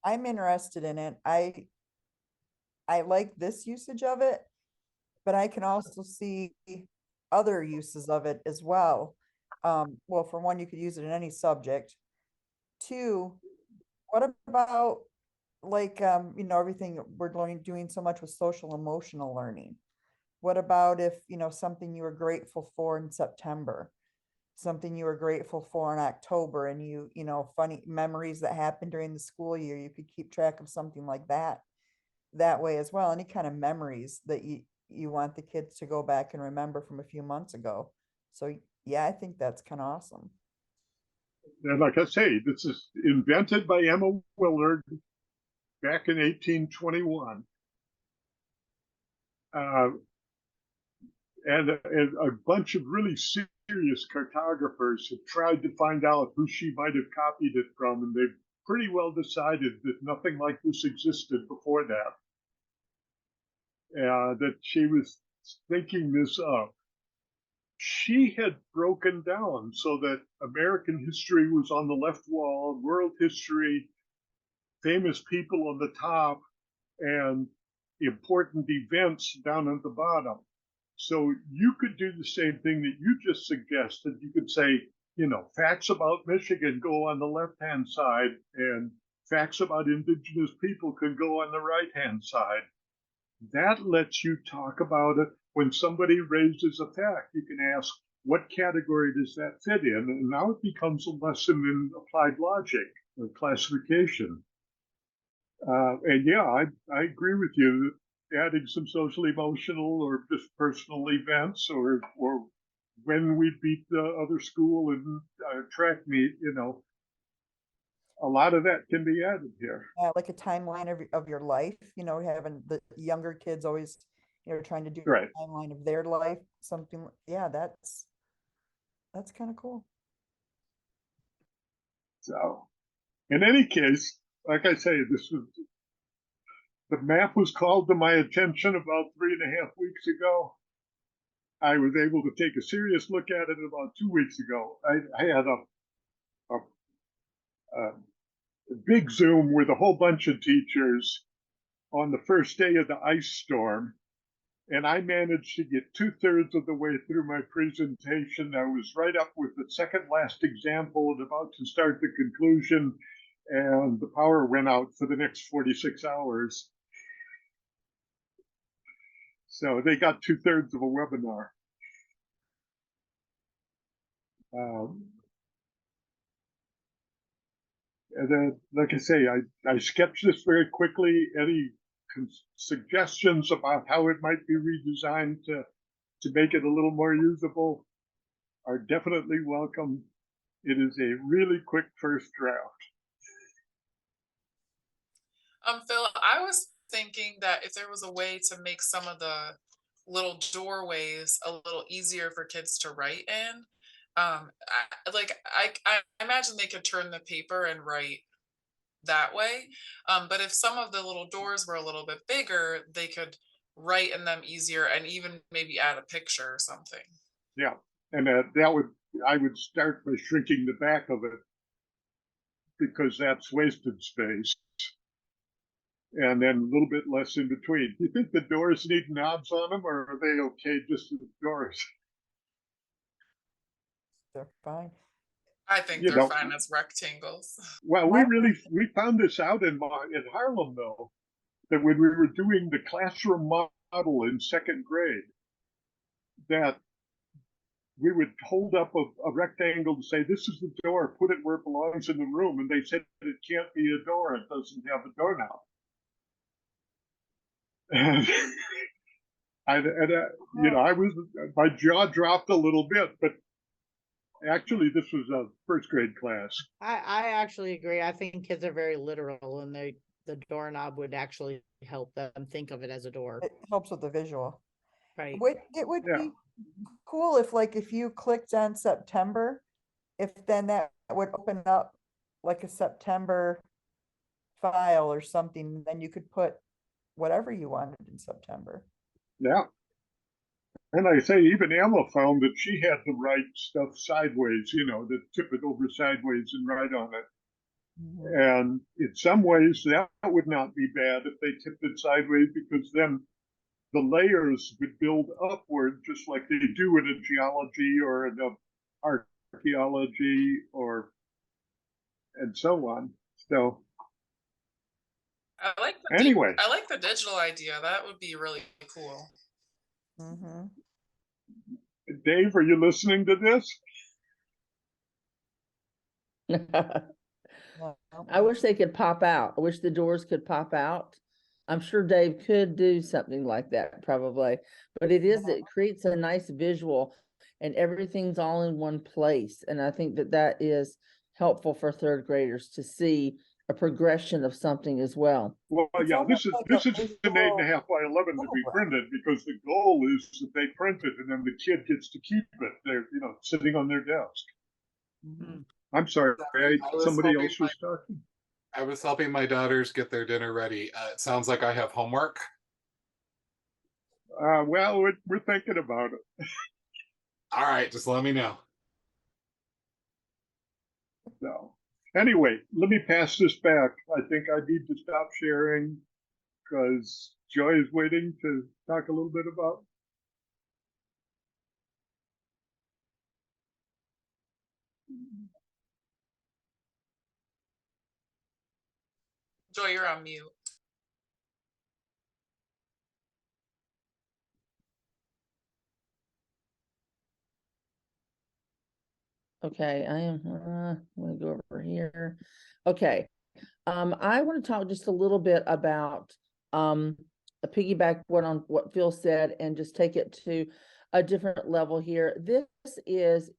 I'm interested in it. I like this usage of it, but I can also see other uses of it as well. Well, for one, you could use it in any subject. Two, what about like, everything we're doing so much with social emotional learning? What about if, something you were grateful for in September, something you were grateful for in October, and funny memories that happened during the school year, you could keep track of something like that way as well. Any kind of memories that you want the kids to go back and remember from a few months ago. So yeah, I think that's kind of awesome. And like I say, this is invented by Emma Willard back in 1821. And a bunch of really serious cartographers have tried to find out who she might have copied it from, and they've pretty well decided that nothing like this existed before that. That she was thinking this up. She had broken down so that American history was on the left wall, world history, famous people on the top, and important events down at the bottom. So you could do the same thing that you just suggested. You could say, facts about Michigan go on the left-hand side, and facts about indigenous people can go on the right-hand side. That lets you talk about it. When somebody raises a fact, you can ask, what category does that fit in? And now it becomes a lesson in applied logic or classification. And yeah, I agree with you. Adding some social emotional or just personal events, or when we beat the other school in track meet, a lot of that can be added here. Like a timeline of your life, having the younger kids always, trying to do Right. a timeline of their life, something. Yeah, that's kind of cool. So, in any case, like I say, the map was called to my attention about 3.5 weeks ago. I was able to take a serious look at it about 2 weeks ago. I had a big Zoom with a whole bunch of teachers on the first day of the ice storm, and I managed to get 2/3 of the way through my presentation. I was right up with the second last example and about to start the conclusion, and the power went out for the next 46 hours. So they got 2/3 of a webinar. And then, like I say, I sketched this very quickly. Any suggestions about how it might be redesigned to make it a little more usable are definitely welcome. It is a really quick first draft. Phil, I was thinking that if there was a way to make some of the little doorways a little easier for kids to write in, I imagine they could turn the paper and write that way. But if some of the little doors were a little bit bigger, they could write in them easier and even maybe add a picture or something. Yeah, and I would start by shrinking the back of it, because that's wasted space. And then a little bit less in between. Do you think the doors need knobs on them, or are they okay just as doors? They're fine. I think they're fine as rectangles. Well, we found this out in Harlem, though, that when we were doing the classroom model in second grade, that we would hold up a rectangle to say, this is the door, put it where it belongs in the room. And they said it can't be a door, it doesn't have a doorknob. And my jaw dropped a little bit, but actually this was a first grade class. I actually agree. I think kids are very literal, and the doorknob would actually help them think of it as a door. It helps with the visual. Right. It would be cool if you clicked on September, if then that would open up like a September file or something, then you could put whatever you wanted in September. Yeah. And I say, even Emma found that she had to write stuff sideways, to tip it over sideways and write on it. Mhm. And in some ways, that would not be bad if they tipped it sideways, because then the layers would build upward, just like they do in a geology or in a archaeology and so on. So anyway, I like the digital idea. That would be really cool. Mhm. Dave, are you listening to this? Well, I wish they could pop out. I wish the doors could pop out. I'm sure Dave could do something like that probably, but it creates a nice visual and everything's all in one place. And I think that that is helpful for third graders to see a progression of something as well. Well, It's yeah, almost like this a is an visual 8.5 by 11 to be photograph. printed, because the goal is that they print it and then the kid gets to keep it. They're sitting on their desk. Mhm. I'm sorry, somebody hoping else was talking. I was helping my daughters get their dinner ready. It sounds like I have homework. Well, we're thinking about it. All right, just let me know. So anyway, let me pass this back. I think I need to stop sharing because Joy is waiting to talk a little bit about. Joy, you're on mute. Okay, I'm gonna go over here. Okay, I want to talk just a little bit about a piggyback on what Phil said and just take it to a different level here. This is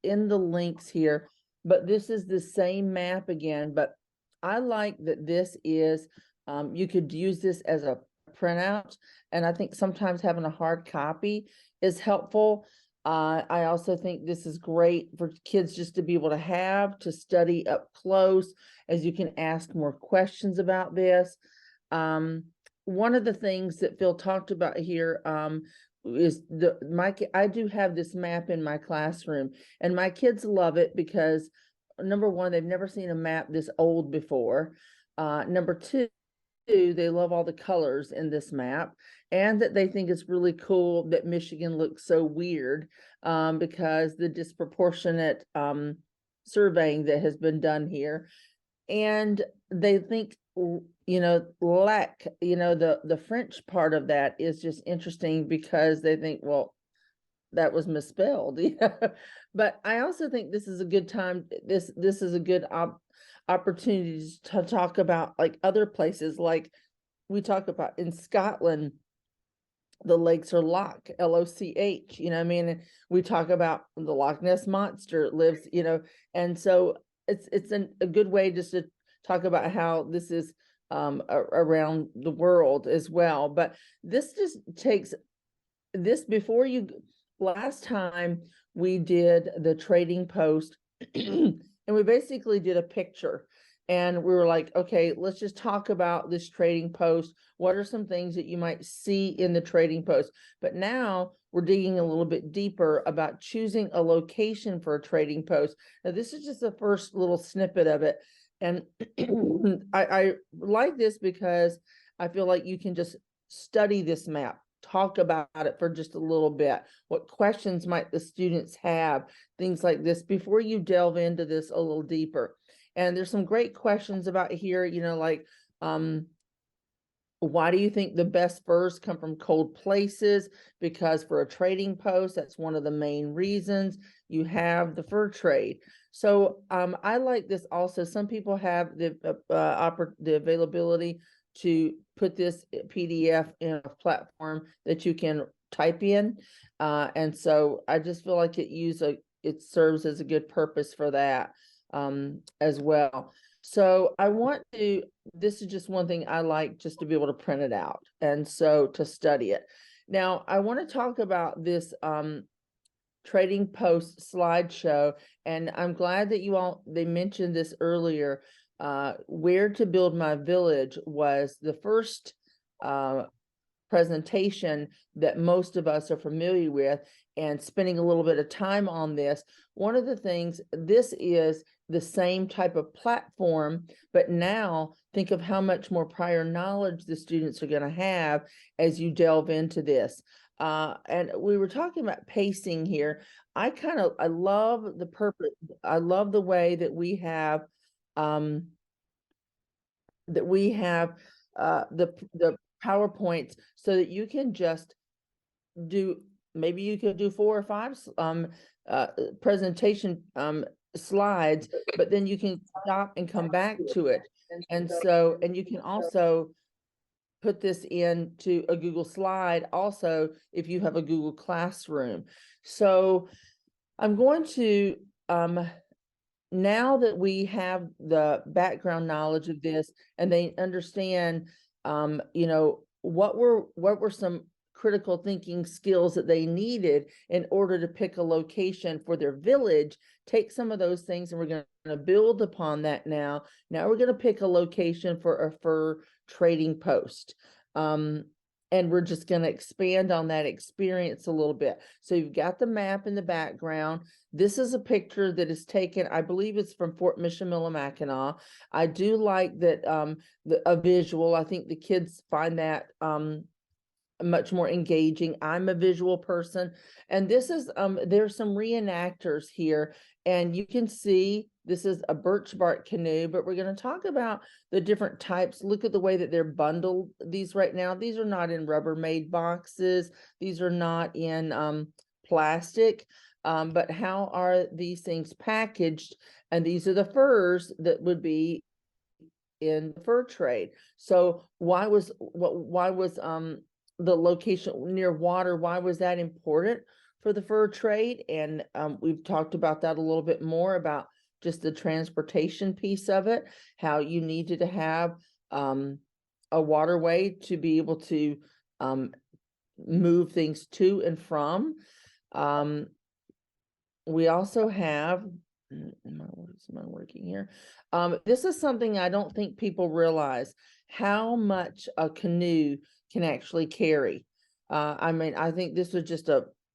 in the links here, but this is the same map again. But I like that this is you could use this as a printout, and I think sometimes having a hard copy is helpful. I also think this is great for kids just to be able to have to study up close, as you can ask more questions about this. One of the things that Phil talked about here is I do have this map in my classroom, and my kids love it because number one, they've never seen a map this old before. Number two, they love all the colors in this map, and that they think it's really cool that Michigan looks so weird because the disproportionate surveying that has been done here. And they think, lack, the French part of that is just interesting because they think, well, that was misspelled. But I also think this is a good time. This is a good opportunity to talk about like other places, like we talk about in Scotland, the lakes are Loch, Loch, I mean, we talk about the Loch Ness monster lives, and so it's a good way just to talk about how this is around the world as well. But this just takes this last time we did the trading post and we basically did a picture, and we were like, okay, let's just talk about this trading post. What are some things that you might see in the trading post? But now we're digging a little bit deeper about choosing a location for a trading post. Now, this is just the first little snippet of it. And I like this because I feel like you can just study this map, talk about it for just a little bit. What questions might the students have? Things like this before you delve into this a little deeper. And there's some great questions about here, like, why do you think the best furs come from cold places? Because for a trading post, that's one of the main reasons you have the fur trade. So I like this also. Some people have the availability to put this PDF in a platform that you can type in. And so I just feel like it serves as a good purpose for that as well. So this is just one thing I like, just to be able to print it out and so to study it. Now I want to talk about this trading post slideshow, and I'm glad that they mentioned this earlier. Where to Build My Village was the first presentation that most of us are familiar with, and spending a little bit of time on this. One of the things, this is the same type of platform, but now think of how much more prior knowledge the students are going to have as you delve into this. And we were talking about pacing here. I love the purpose. I love the way that we have the PowerPoints, so that you can just do, maybe you could do 4 or 5 presentation slides, but then you can stop and come back to it. And so, and you can also put this into a Google slide also if you have a Google Classroom. So I'm going to, now that we have the background knowledge of this and they understand, you know, what were some critical thinking skills that they needed in order to pick a location for their village, take some of those things, and we're going to build upon that now. Now we're going to pick a location for a fur trading post. And we're just going to expand on that experience a little bit. So you've got the map in the background. This is a picture that is taken, I believe it's from Fort Michilimackinac. I do like that a visual. I think the kids find that much more engaging. I'm a visual person. And this is, there's some reenactors here, and you can see this is a birch bark canoe, but we're going to talk about the different types. Look at the way that they're bundled these right now. These are not in Rubbermaid boxes. These are not in plastic, but how are these things packaged? And these are the furs that would be in the fur trade. So why was the location near water, why was that important for the fur trade? And we've talked about that a little bit more, about just the transportation piece of it, how you needed to have a waterway to be able to move things to and from. We also have, am I working here? This is something I don't think people realize, how much a canoe can actually carry. I mean, I think this was just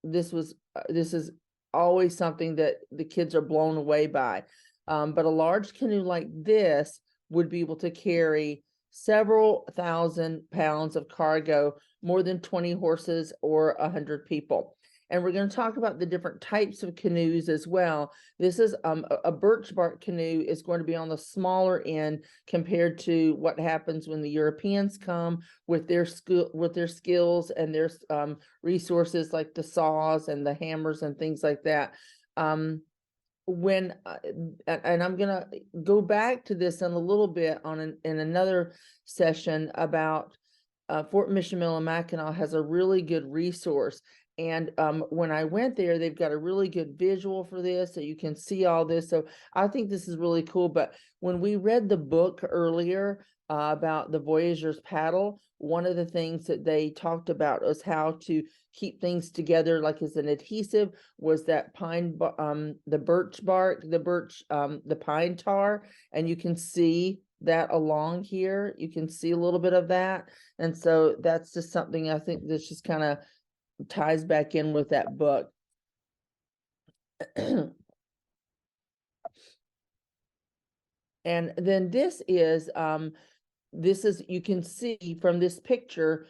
this is always something that the kids are blown away by. But a large canoe like this would be able to carry several thousand pounds of cargo, more than 20 horses or 100 people. And we're going to talk about the different types of canoes as well. This is a birch bark canoe is going to be on the smaller end compared to what happens when the Europeans come with their skills and their resources, like the saws and the hammers and things like that. And I'm going to go back to this in a little bit in another session about Fort Michilimackinac has a really good resource. And when I went there, they've got a really good visual for this, so you can see all this. So I think this is really cool. But when we read the book earlier about the Voyager's paddle, one of the things that they talked about was how to keep things together, like as an adhesive, was that the birch bark, the pine tar, and you can see that along here. You can see a little bit of that. And so that's just something I think that's just kind of ties back in with that book. And then this is, you can see from this picture,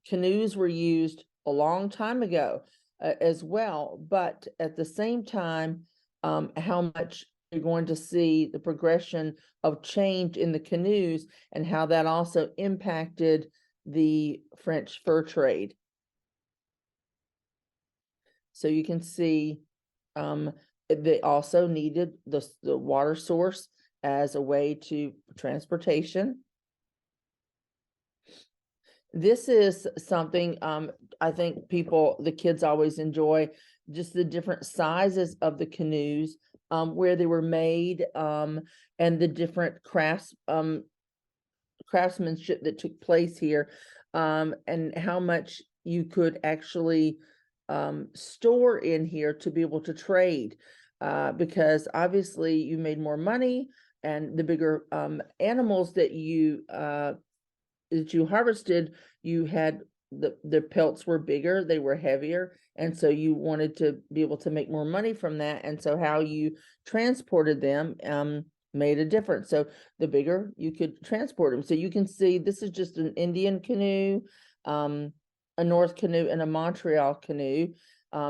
canoes were used a long time ago as well, but at the same time, how much you're going to see the progression of change in the canoes and how that also impacted the French fur trade. So you can see they also needed the water source as a way to transportation. This is something I think the kids always enjoy, just the different sizes of the canoes, where they were made, and the different craftsmanship that took place here, and how much you could actually store in here to be able to trade, because obviously you made more money and the bigger animals that you harvested, you had the pelts were bigger, they were heavier, and so you wanted to be able to make more money from that, and so how you transported them made a difference. So the bigger you could transport them. So you can see this is just an Indian canoe, a North canoe, and a Montreal canoe,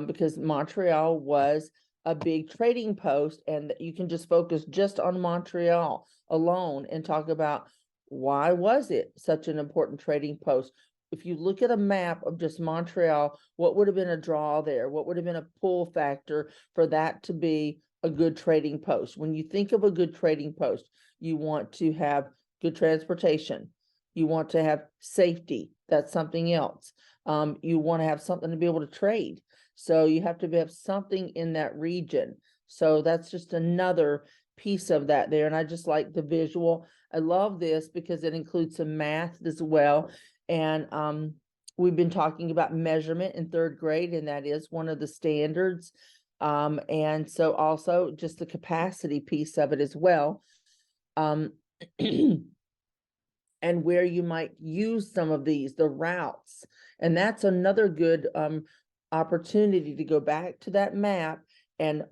because Montreal was a big trading post, and you can just focus just on Montreal alone and talk about why was it such an important trading post. If you look at a map of just Montreal, what would have been a draw there? What would have been a pull factor for that to be a good trading post? When you think of a good trading post, you want to have good transportation. You want to have safety. That's something else. You want to have something to be able to trade. So you have to have something in that region. So that's just another piece of that there. And I just like the visual. I love this because it includes some math as well. And we've been talking about measurement in 3rd grade, and that is one of the standards. And so also just the capacity piece of it as well. And where you might use some of these, the routes. And that's another good opportunity to go back to that map. And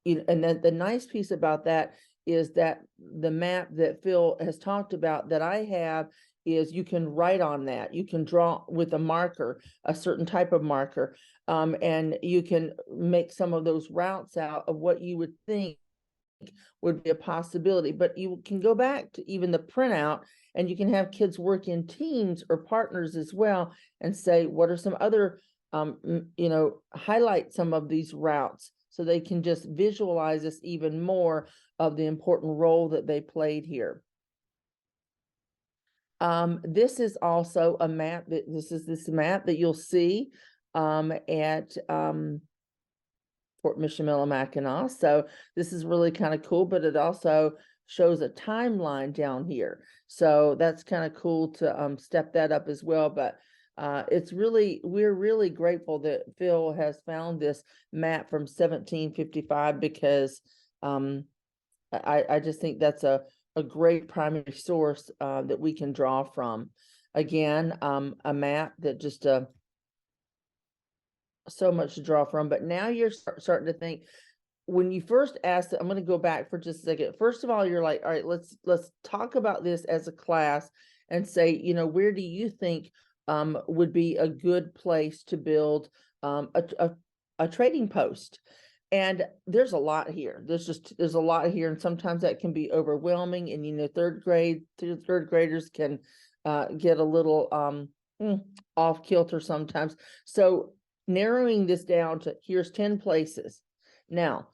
then the nice piece about that is that the map that Phil has talked about that I have is you can write on that. You can draw with a marker, a certain type of marker, and you can make some of those routes out of what you would think would be a possibility. But you can go back to even the printout, and you can have kids work in teams or partners as well and say, what are some other, highlight some of these routes so they can just visualize this even more of the important role that they played here. This is also a map this map that you'll see at Fort Michilimackinac. So this is really kind of cool, but it also shows a timeline down here. So that's kind of cool to step that up as well. But we're really grateful that Phil has found this map from 1755 because I just think that's a great primary source that we can draw from. Again, a map that just so much to draw from. But now you're starting to think, when you first asked it, I'm going to go back for just a second. First of all, you're like, all right, let's talk about this as a class and say, where do you think would be a good place to build a trading post? And there's a lot here. There's a lot here, and sometimes that can be overwhelming. And third graders can get a little off kilter sometimes. So narrowing this down to here's 10 places. Now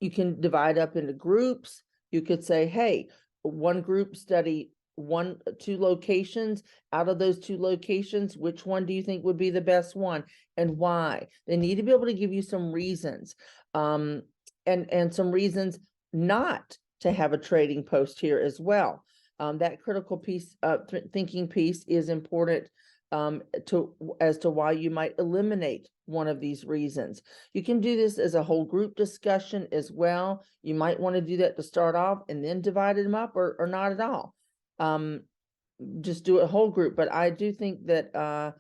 you can divide up into groups. You could say, hey, one group study 2 locations. Out of those 2 locations, which one do you think would be the best one and why? They need to be able to give you some reasons, and some reasons not to have a trading post here as well. That critical piece, thinking piece, is important as to why you might eliminate one of these reasons. You can do this as a whole group discussion as well. You might want to do that to start off and then divide them up, or not at all. Just do a whole group. But I do think that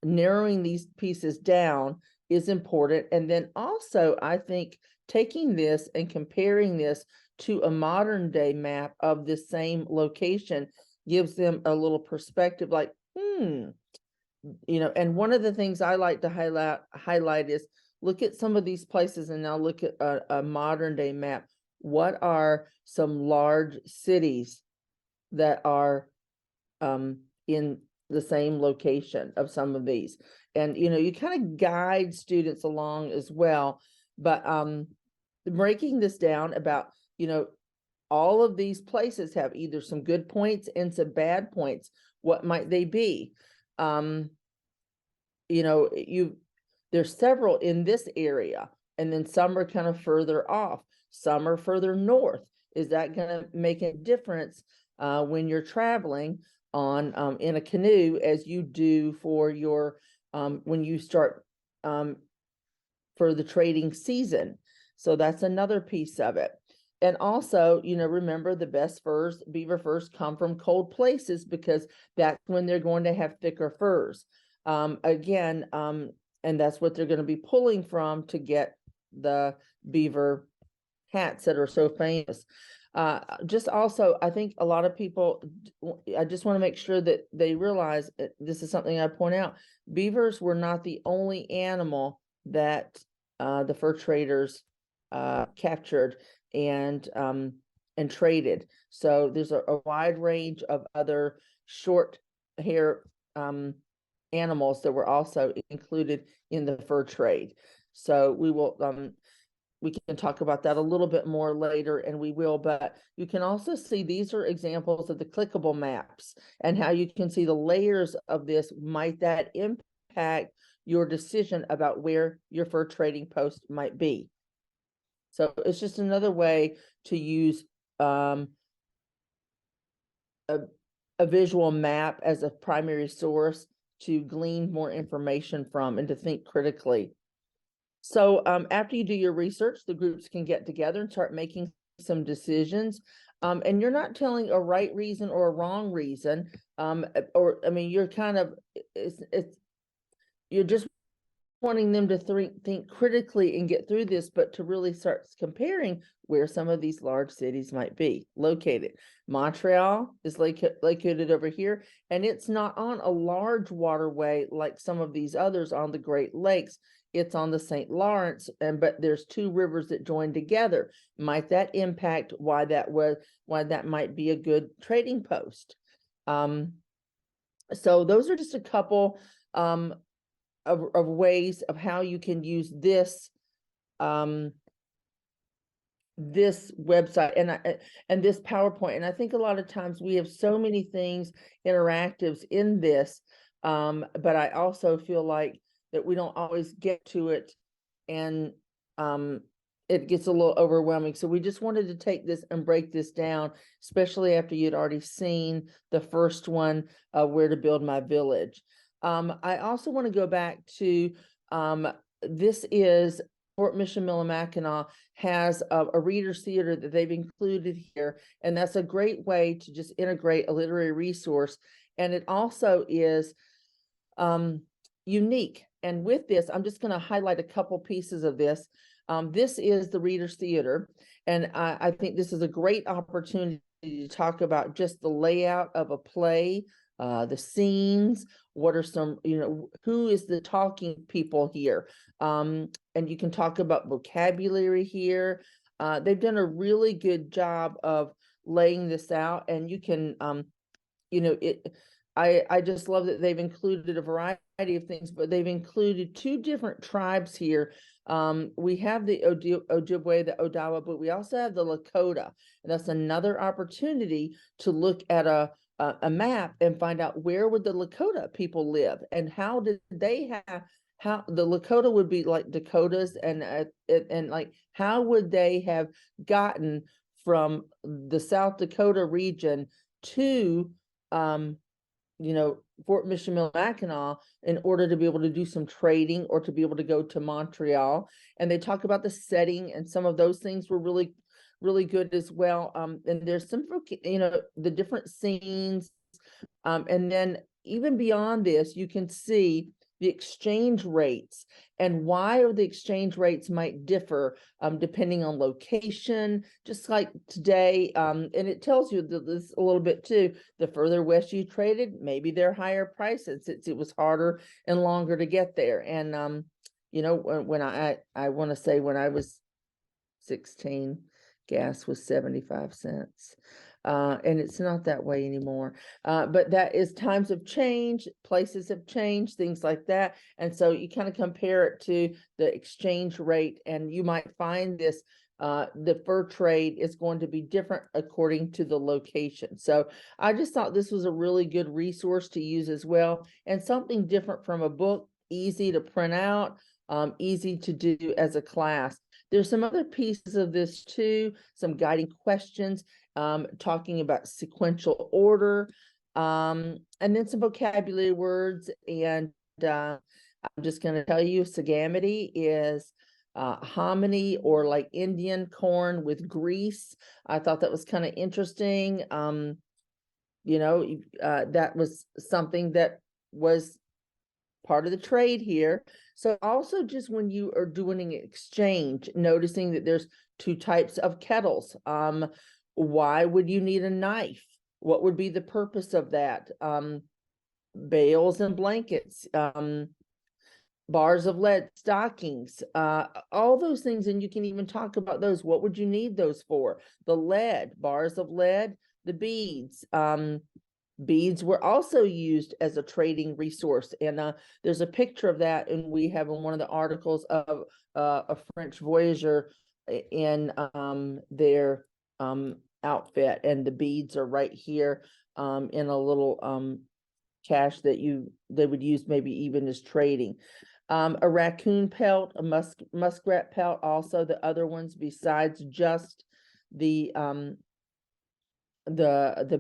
narrowing these pieces down is important. And then also, I think taking this and comparing this to a modern day map of the same location gives them a little perspective, like, and one of the things I like to highlight is look at some of these places and now look at a modern day map. What are some large cities that are in the same location of some of these? And you kind of guide students along as well. But breaking this down about all of these places have either some good points and some bad points. What might they be? There's several in this area, and then some are kind of further off. Some are further north. Is that going to make a difference when you're traveling on in a canoe, as you do for your when you start for the trading season? So that's another piece of it. And also, you know, remember the best furs, beaver furs come from cold places because that's when they're going to have thicker furs. Again, and that's what they're going to be pulling from to get the beaver hats that are so famous. Just also, I think a lot of people, I just want to make sure that they realize this is something I point out. Beavers were not the only animal that the fur traders captured and traded. So there's a wide range of other short hair animals that were also included in the fur trade. So we can talk about that a little bit more later, and we will, but you can also see these are examples of the clickable maps and how you can see the layers of this. Might that impact your decision about where your fur trading post might be? So it's just another way to use a visual map as a primary source to glean more information from and to think critically. So after you do your research, the groups can get together and start making some decisions. And you're not telling a right reason or a wrong reason. Or I mean, you're kind of, you're just wanting them to think critically and get through this, but to really start comparing where some of these large cities might be located. Montreal is located over here, and it's not on a large waterway like some of these others on the Great Lakes. It's on the St. Lawrence, but there's two rivers that join together. Might that impact why that might be a good trading post? So those are just a couple of ways of how you can use this this website and this PowerPoint. And I think a lot of times we have so many things interactives in this, but I also feel like that we don't always get to it, and it gets a little overwhelming. So we just wanted to take this and break this down, especially after you'd already seen the first one, Where to Build My Village. I also want to go back to, this is Fort Mission Minnillo-Mackinac has a reader's theater that they've included here, and that's a great way to just integrate a literary resource. And it also is unique. And with this, I'm just going to highlight a couple pieces of this. This is the Reader's Theater, and I think this is a great opportunity to talk about just the layout of a play, the scenes, what are some, who is the talking people here? And you can talk about vocabulary here. They've done a really good job of laying this out, and you can, I just love that they've included a variety of things, but they've included two different tribes here. We have the Ojibwe, the Odawa, but we also have the Lakota, and that's another opportunity to look at a map and find out where would the Lakota people live, and how did they have, how the Lakota would be like Dakotas, and like how would they have gotten from the South Dakota region to Fort Mission Minnillo-Mackinac in order to be able to do some trading or to be able to go to Montreal. And they talk about the setting, and some of those things were really, really good as well. And there's some, the different scenes. And then even beyond this, you can see the exchange rates and why the exchange rates might differ depending on location, just like today. And it tells you this a little bit too. The further west you traded, maybe they're higher prices since it was harder and longer to get there. And, when I want to say when I was 16, gas was 75 cents. And it's not that way anymore. But that is, times have changed, places have changed, things like that. And so you kind of compare it to the exchange rate, and you might find this, the fur trade is going to be different according to the location. So I just thought this was a really good resource to use as well, and something different from a book, easy to print out, easy to do as a class. There's some other pieces of this too, some guiding questions, talking about sequential order, and then some vocabulary words. And I'm just going to tell you, Sagamity is hominy or like Indian corn with grease. I thought that was kind of interesting. That was something that was part of the trade here. So also just when you are doing an exchange, noticing that there's two types of kettles. Why would you need a knife? What would be the purpose of that? Bales and blankets, bars of lead, stockings, all those things. And you can even talk about those. What would you need those for? The lead, bars of lead, the beads. Beads were also used as a trading resource. And there's a picture of that, and we have in one of the articles of a French voyager in their outfit, and the beads are right here in a little cache that they would use maybe even as trading. A raccoon pelt, a muskrat pelt, also the other ones besides just the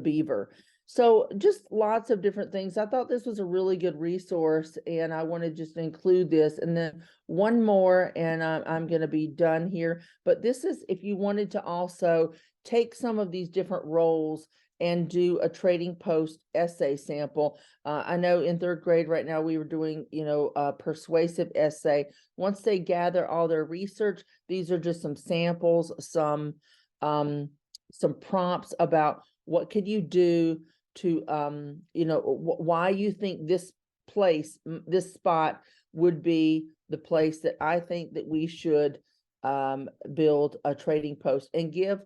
beaver. So just lots of different things. I thought this was a really good resource, and I wanted just to include this. And then one more, and I'm going to be done here. But this is if you wanted to also take some of these different roles and do a trading post essay sample. I know in third grade right now we were doing, a persuasive essay. Once they gather all their research, these are just some samples, some prompts about what could you do to, why you think this place, this spot would be the place that I think that we should build a trading post, and give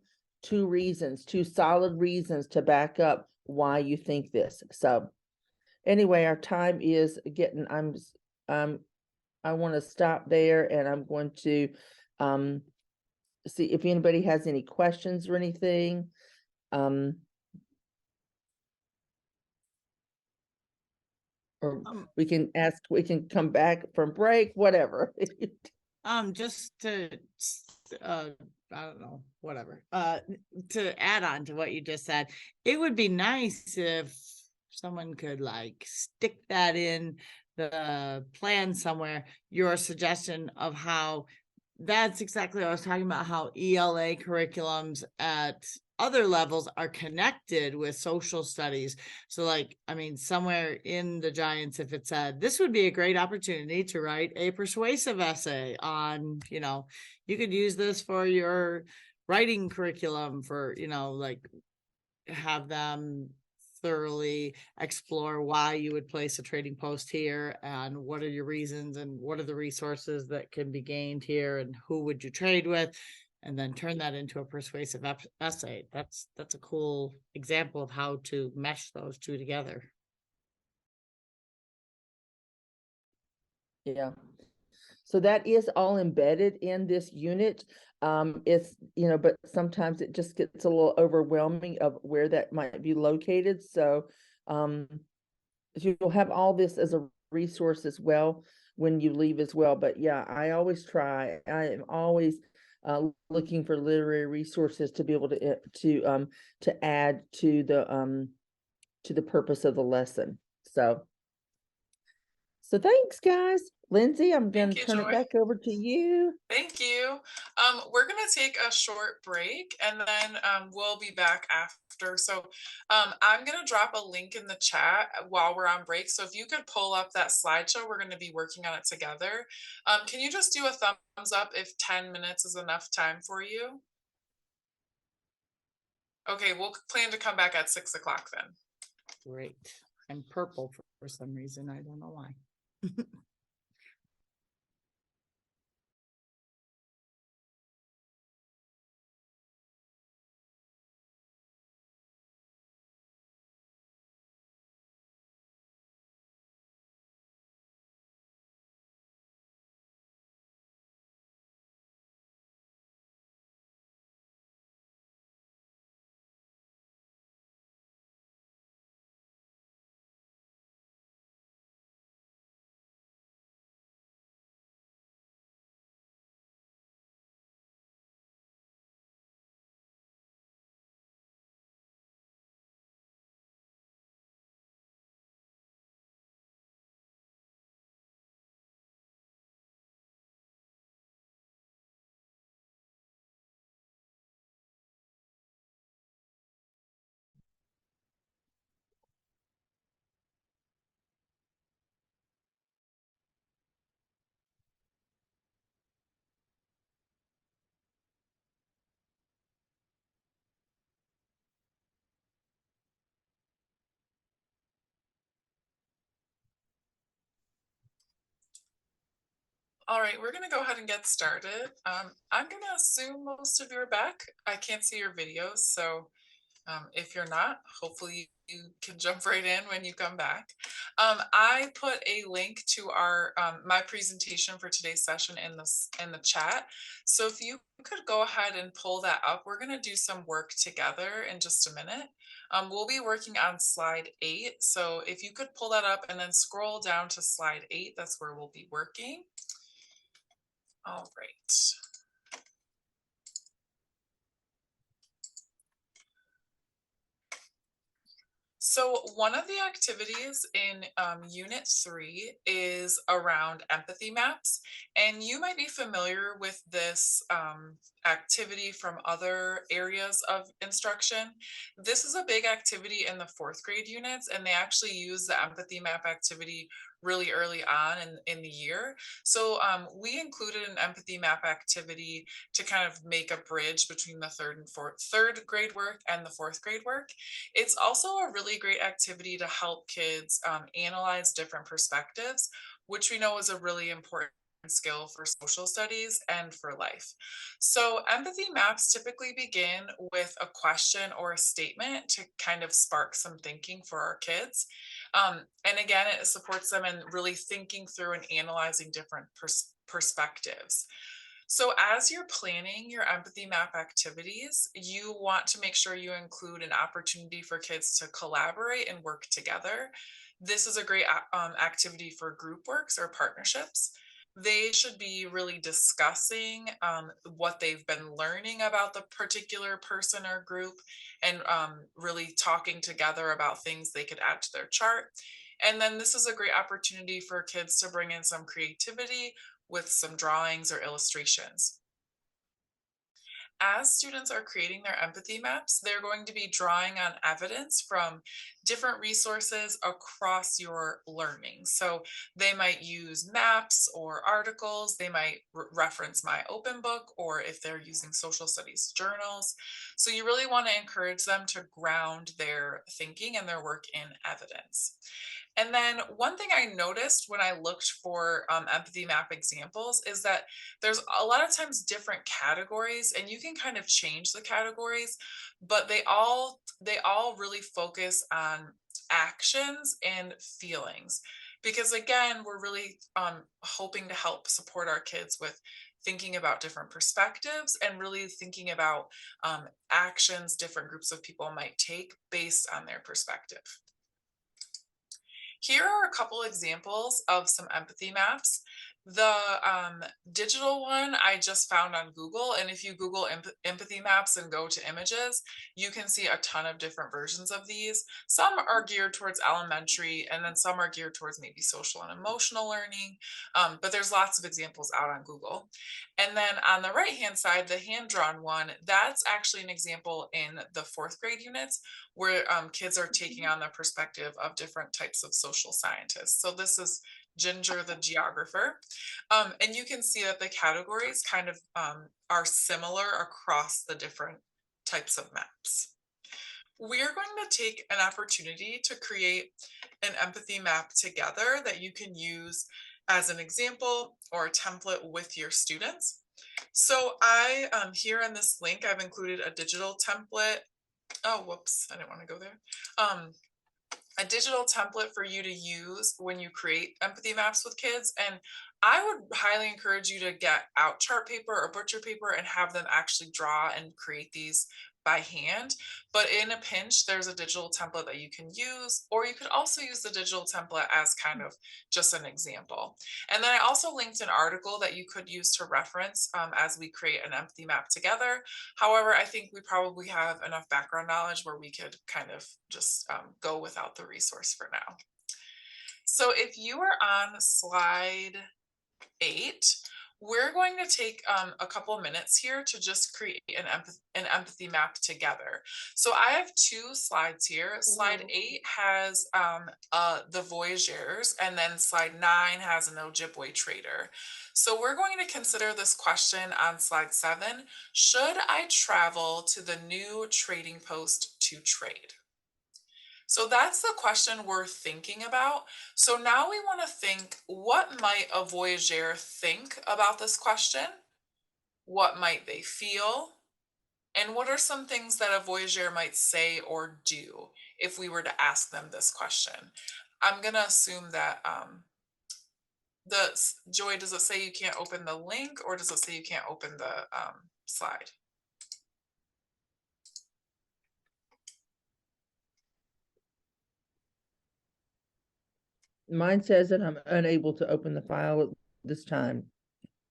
two solid reasons to back up why you think this. So anyway, our time is getting, I want to stop there, and I'm going to see if anybody has any questions or anything. Or we can come back from break, whatever. Just to I don't know, whatever. To add on to what you just said, it would be nice if someone could like stick that in the plan somewhere, your suggestion of how that's exactly what I was talking about, how ELA curriculums at other levels are connected with social studies. So like, I mean, somewhere in the Giants, if it said, this would be a great opportunity to write a persuasive essay on, you could use this for your writing curriculum for, like have them thoroughly explore why you would place a trading post here, and what are your reasons, and what are the resources that can be gained here, and who would you trade with, and then turn that into a persuasive essay. That's a cool example of how to mesh those two together. Yeah. So that is all embedded in this unit. It's, but sometimes it just gets a little overwhelming of where that might be located. So you'll have all this as a resource as well when you leave as well. But yeah, I always try. I am always looking for literary resources to be able to add to the purpose of the lesson. So thanks, guys. Lindsay, I'm going to turn it back over to you. Thank you. We're going to take a short break, and then we'll be back after. So I'm going to drop a link in the chat while we're on break. So if you could pull up that slideshow, we're going to be working on it together. Can you just do a thumbs up if 10 minutes is enough time for you? Okay, we'll plan to come back at 6 o'clock then. Great. I'm purple for some reason. I don't know why. All right, we're gonna go ahead and get started. I'm gonna assume most of you are back. I can't see your videos, so if you're not, hopefully you can jump right in when you come back. I put a link to our my presentation for today's session in the chat. So if you could go ahead and pull that up, we're gonna do some work together in just a minute. We'll be working on slide 8. So if you could pull that up and then scroll down to slide 8, that's where we'll be working. All right. So one of the activities in Unit 3 is around empathy maps. And you might be familiar with this activity from other areas of instruction. This is a big activity in the 4th grade units, and they actually use the empathy map activity really early on in the year. So we included an empathy map activity to kind of make a bridge between the third grade work and the 4th grade work. It's also a really great activity to help kids analyze different perspectives, which we know is a really important skill for social studies and for life. So empathy maps typically begin with a question or a statement to kind of spark some thinking for our kids. And again, it supports them in really thinking through and analyzing different perspectives. So as you're planning your empathy map activities, you want to make sure you include an opportunity for kids to collaborate and work together. This is a great activity for group works or partnerships. They should be really discussing what they've been learning about the particular person or group, and really talking together about things they could add to their chart. And then this is a great opportunity for kids to bring in some creativity with some drawings or illustrations. As students are creating their empathy maps, they're going to be drawing on evidence from different resources across your learning. So they might use maps or articles, they might reference My Open Book, or if they're using social studies journals. So you really want to encourage them to ground their thinking and their work in evidence. And then one thing I noticed when I looked for empathy map examples is that there's a lot of times different categories, and you can kind of change the categories, but they all really focus on actions and feelings. Because again, we're really hoping to help support our kids with thinking about different perspectives and really thinking about actions different groups of people might take based on their perspective. Here are a couple examples of some empathy maps. The digital one I just found on Google, and if you Google empathy maps and go to images, you can see a ton of different versions of these. Some are geared towards elementary, and then some are geared towards maybe social and emotional learning, but there's lots of examples out on Google. And then on the right-hand side, the hand-drawn one, that's actually an example in the 4th grade units where kids are taking on the perspective of different types of social scientists. So this is Ginger the geographer. And you can see that the categories kind of are similar across the different types of maps. We're going to take an opportunity to create an empathy map together that you can use as an example or a template with your students. So I, here in this link, I've included a digital template. Oh, whoops, I didn't want to go there. A digital template for you to use when you create empathy maps with kids. And I would highly encourage you to get out chart paper or butcher paper and have them actually draw and create these by hand. But in a pinch, there's a digital template that you can use, or you could also use the digital template as kind of just an example. And then I also linked an article that you could use to reference as we create an empathy map together. However, I think we probably have enough background knowledge where we could kind of just go without the resource for now. So if you are on slide 8, we're going to take a couple minutes here to just create an empathy map together. So I have 2 slides here. Slide 8 has the Voyageurs, and then slide 9 has an Ojibwe trader. So we're going to consider this question on slide 7. Should I travel to the new trading post to trade? So that's the question we're thinking about. So now we want to think, what might a Voyager think about this question? What might they feel? And what are some things that a Voyager might say or do if we were to ask them this question? I'm gonna assume that Joy, does it say you can't open the link, or does it say you can't open the slide? Mine says that I'm unable to open the file at this time.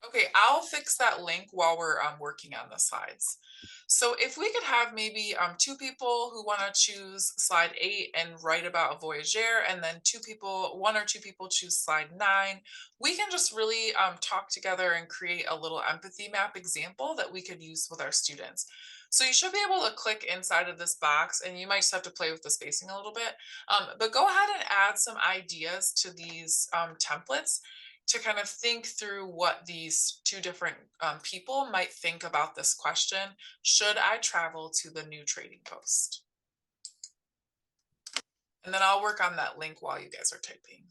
Okay, I'll fix that link while we're working on the slides. So if we could have maybe two people who want to choose slide 8 and write about a Voyager, and then one or two people choose slide 9, we can just really talk together and create a little empathy map example that we could use with our students. So you should be able to click inside of this box, and you might just have to play with the spacing a little bit, but go ahead and add some ideas to these templates to kind of think through what these two different people might think about this question. Should I travel to the new trading post? And then I'll work on that link while you guys are typing.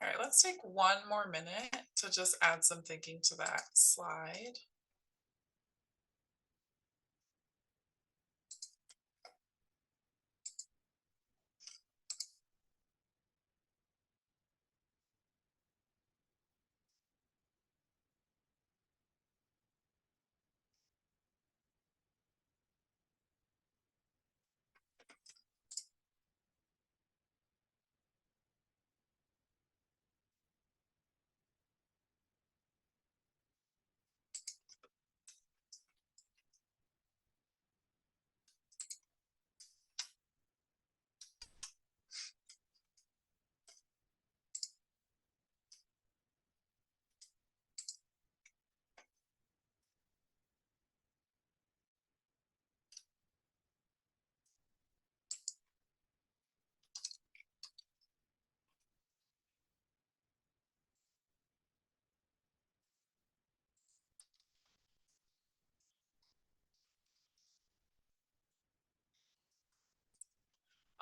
All right, let's take one more minute to just add some thinking to that slide.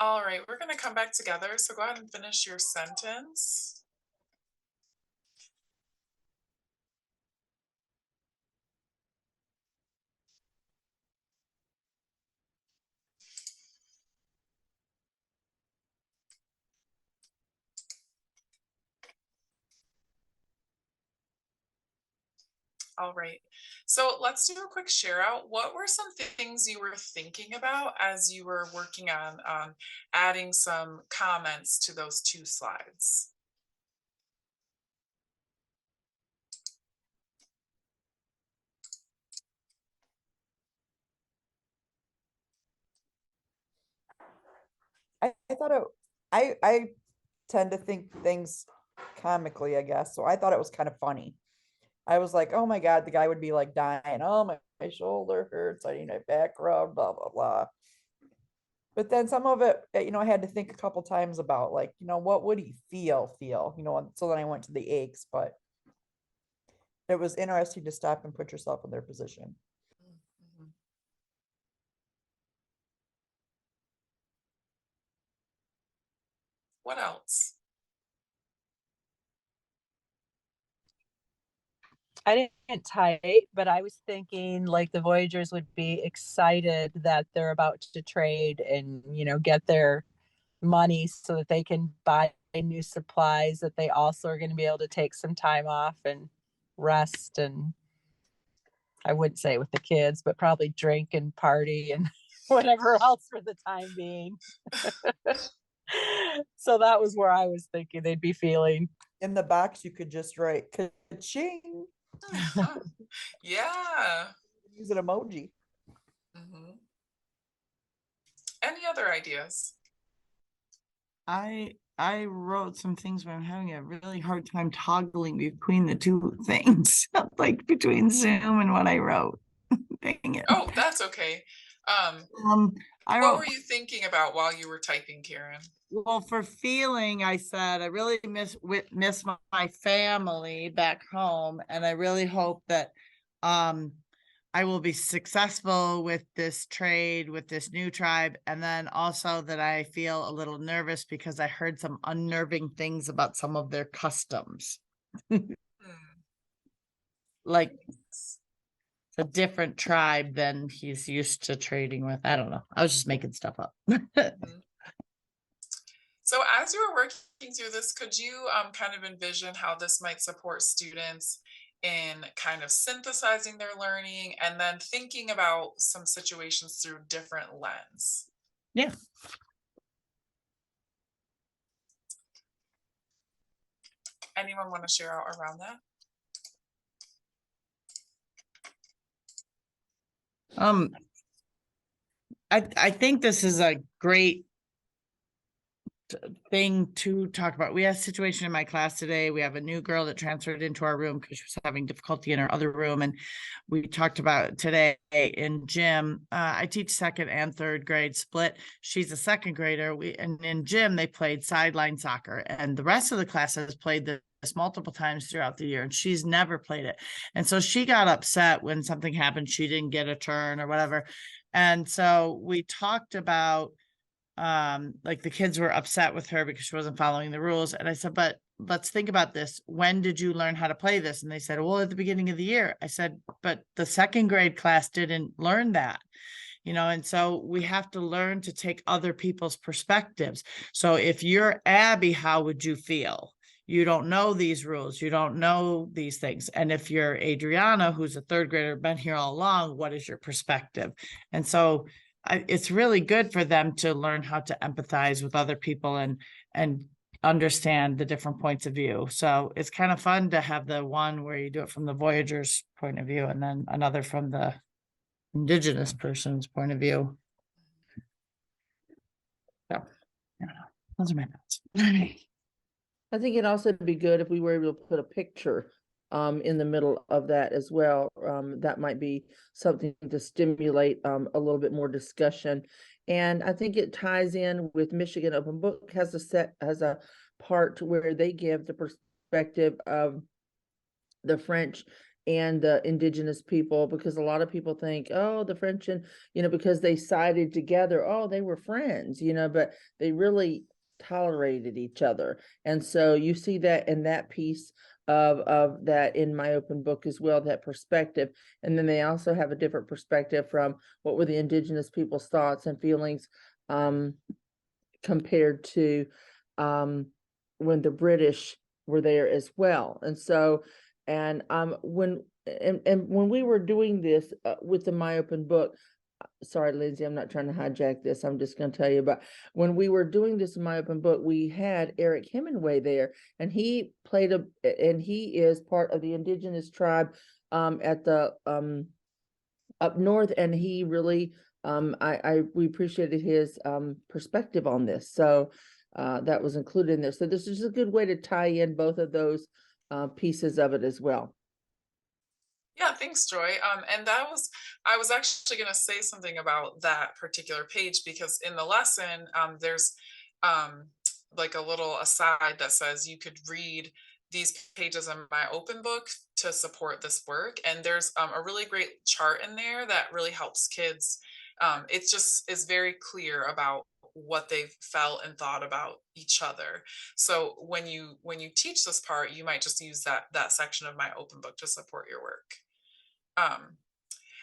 All right, we're going to come back together. So go ahead and finish your sentence. All right. So let's do a quick share out. What were some things you were thinking about as you were working on adding some comments to those 2 slides? I thought I tend to think things comically, I guess. So I thought it was kind of funny. I was like, oh my God, the guy would be like dying. Oh, my shoulder hurts. I need a back rub, blah, blah, blah. But then some of it, I had to think a couple times about like, what would he feel? So then I went to the aches, but it was interesting to stop and put yourself in their position. Mhm. What else? I didn't type, but I was thinking like the Voyagers would be excited that they're about to trade and, get their money so that they can buy new supplies, that they also are going to be able to take some time off and rest. And I wouldn't say with the kids, but probably drink and party and whatever else for the time being. So that was where I was thinking they'd be feeling. In the box, you could just write ka-ching, Yeah. use an emoji. Mhm. Any other ideas? I wrote some things, but I'm having a really hard time toggling between the 2 things, like between Zoom and what I wrote. Dang it. Oh, that's okay. I What wrote, were you thinking about while you were typing, Karen? well, for feeling, I said I really miss my family back home, and I really hope that I will be successful with this trade with this new tribe, and then also that I feel a little nervous because I heard some unnerving things about some of their customs. Hmm. Like it's a different tribe than he's used to trading with. I don't know. I was just making stuff up. Mhm. So as you were working through this, could you kind of envision how this might support students in kind of synthesizing their learning and then thinking about some situations through different lens? Yeah. Anyone want to share out around that? I think this is a great thing to talk about. We had a situation in my class today. We have a new girl that transferred into our room because she was having difficulty in her other room. And we talked about today in gym. I teach 2nd and 3rd grade split. She's a 2nd grader. And in gym, they played sideline soccer, and the rest of the class has played this multiple times throughout the year, and she's never played it. And so she got upset when something happened. She didn't get a turn or whatever. And so we talked about like the kids were upset with her because she wasn't following the rules. And I said, but let's think about this. When did you learn how to play this? And they said, well, at the beginning of the year. I said, but the 2nd grade class didn't learn that. And so we have to learn to take other people's perspectives. So if you're Abby, how would you feel? You don't know these rules. You don't know these things. And if you're Adriana, who's a 3rd grader, been here all along, what is your perspective? And so it's really good for them to learn how to empathize with other people and understand the different points of view. So it's kind of fun to have the one where you do it from the Voyagers' point of view and then another from the Indigenous person's point of view. So, those are my thoughts. I think it'd also be good if we were able to put a picture in the middle of that as well. That might be something to stimulate a little bit more discussion. And I think it ties in with Michigan Open Book has a part where they give the perspective of the French and the Indigenous people, because a lot of people think, oh, the French and, because they sided together, oh, they were friends, but they really tolerated each other. And so you see that in that piece of that in my open book as well, that perspective. And then they also have a different perspective from what were the Indigenous people's thoughts and feelings compared to when the British were there as well. And so And when we were doing this with the My Open Book, sorry, Lindsay, I'm not trying to hijack this. I'm just going to tell you about when we were doing this in My Open Book, we had Eric Hemingway there, and he is part of the indigenous tribe at the up north, and he really we appreciated his perspective on this. So that was included in there. So this is a good way to tie in both of those pieces of it as well. Yeah, thanks, Joy. And I was actually going to say something about that particular page, because in the lesson, there's like a little aside that says you could read these pages in My Open Book to support this work. And there's a really great chart in there that really helps kids. It just is very clear about what they felt and thought about each other. So when you teach this part, you might just use that section of My Open Book to support your work.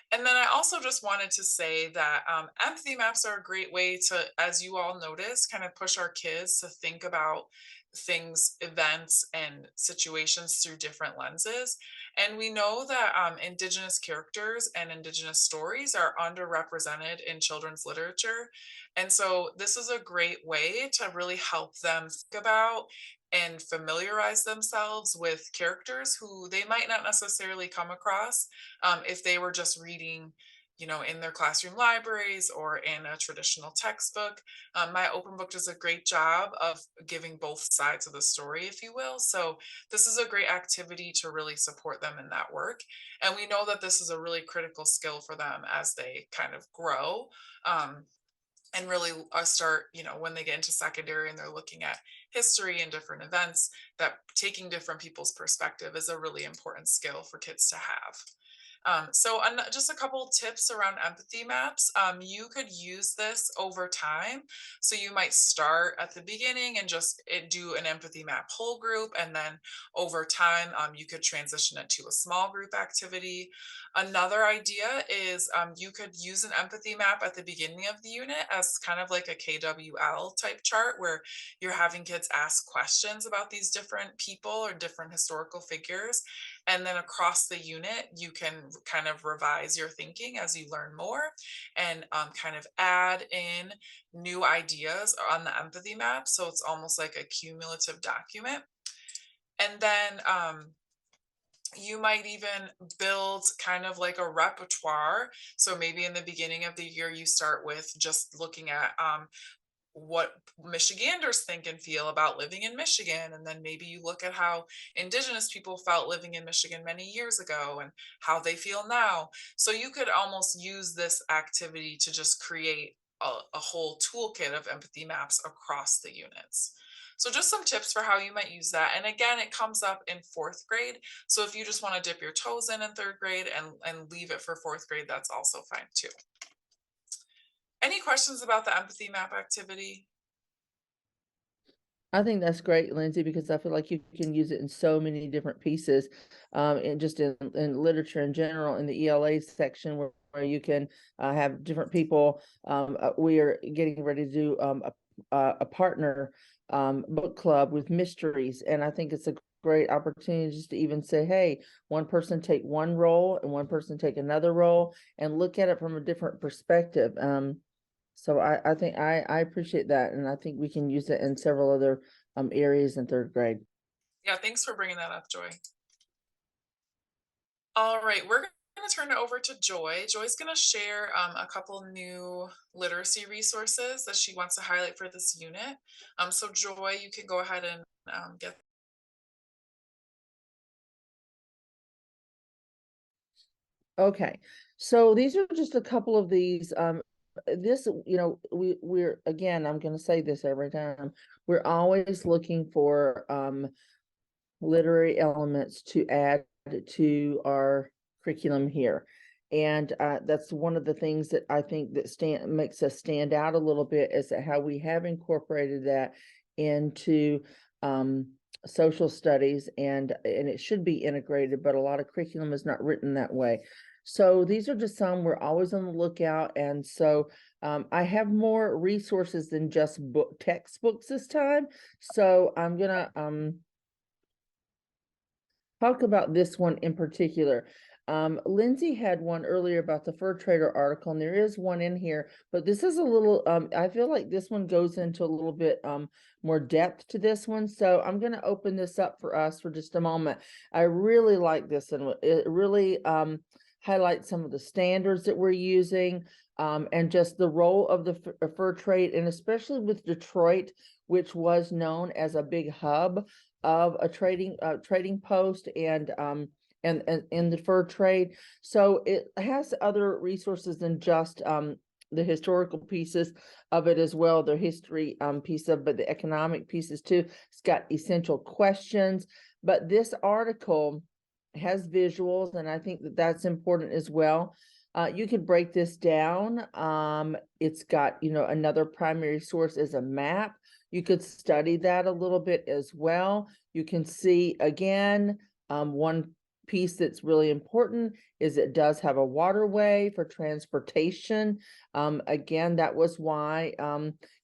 And then I also just wanted to say that empathy maps are a great way to, as you all notice, kind of push our kids to think about things, events, and situations through different lenses. And we know that Indigenous characters and Indigenous stories are underrepresented in children's literature. And so this is a great way to really help them think about and familiarize themselves with characters who they might not necessarily come across if they were just reading, in their classroom libraries or in a traditional textbook. My Open Book does a great job of giving both sides of the story, if you will. So this is a great activity to really support them in that work. And we know that this is a really critical skill for them as they kind of grow. And really start, when they get into secondary and they're looking at history and different events, that taking different people's perspective is a really important skill for kids to have. So just a couple tips around empathy maps. You could use this over time. So you might start at the beginning and just do an empathy map whole group. And then over time, you could transition it to a small group activity. Another idea is you could use an empathy map at the beginning of the unit as kind of like a KWL type chart, where you're having kids ask questions about these different people or different historical figures. And then across the unit, you can kind of revise your thinking as you learn more and kind of add in new ideas on the empathy map. So it's almost like a cumulative document. And then you might even build kind of like a repertoire. So maybe in the beginning of the year, you start with just looking at what Michiganders think and feel about living in Michigan. And then maybe you look at how Indigenous people felt living in Michigan many years ago and how they feel now. So you could almost use this activity to just create a whole toolkit of empathy maps across the units. So just some tips for how you might use that. And again, it comes up in 4th grade. So if you just want to dip your toes in 3rd grade and leave it for 4th grade, that's also fine too. Any questions about the empathy map activity? I think that's great, Lindsay, because I feel like you can use it in so many different pieces, and just in literature in general, in the ELA section where you can have different people. We are getting ready to do a partner book club with mysteries, and I think it's a great opportunity just to even say, hey, one person take one role and one person take another role and look at it from a different perspective. So I think I appreciate that, and I think we can use it in several other areas in 3rd grade. Yeah, thanks for bringing that up, Joy. All right, we're going to turn it over to Joy. Joy's going to share a couple new literacy resources that she wants to highlight for this unit. So Joy, you can go ahead and get. Okay, so these are just a couple of these. This, we're again, I'm going to say this every time, we're always looking for literary elements to add to our curriculum here. And that's one of the things that I think that makes us stand out a little bit, is that how we have incorporated that into social studies, and it should be integrated, but a lot of curriculum is not written that way. So these are just some, we're always on the lookout. And so I have more resources than just textbooks this time. So I'm gonna talk about this one in particular. Lindsay had one earlier about the Fur Trader article, and there is one in here, but this is a little, I feel like this one goes into a little bit more depth to this one. So I'm going to open this up for us for just a moment. I really like this, and it really highlights some of the standards that we're using, and just the role of the fur trade, and especially with Detroit, which was known as a big hub of a trading post and in the fur trade. So it has other resources than just the historical pieces of it as well, the history piece of, but the economic pieces too. It's got essential questions, but this article has visuals, and I think that that's important as well. You could break this down. It's got, another primary source is a map. You could study that a little bit as well. You can see again, one piece that's really important is it does have a waterway for transportation. Again, that was why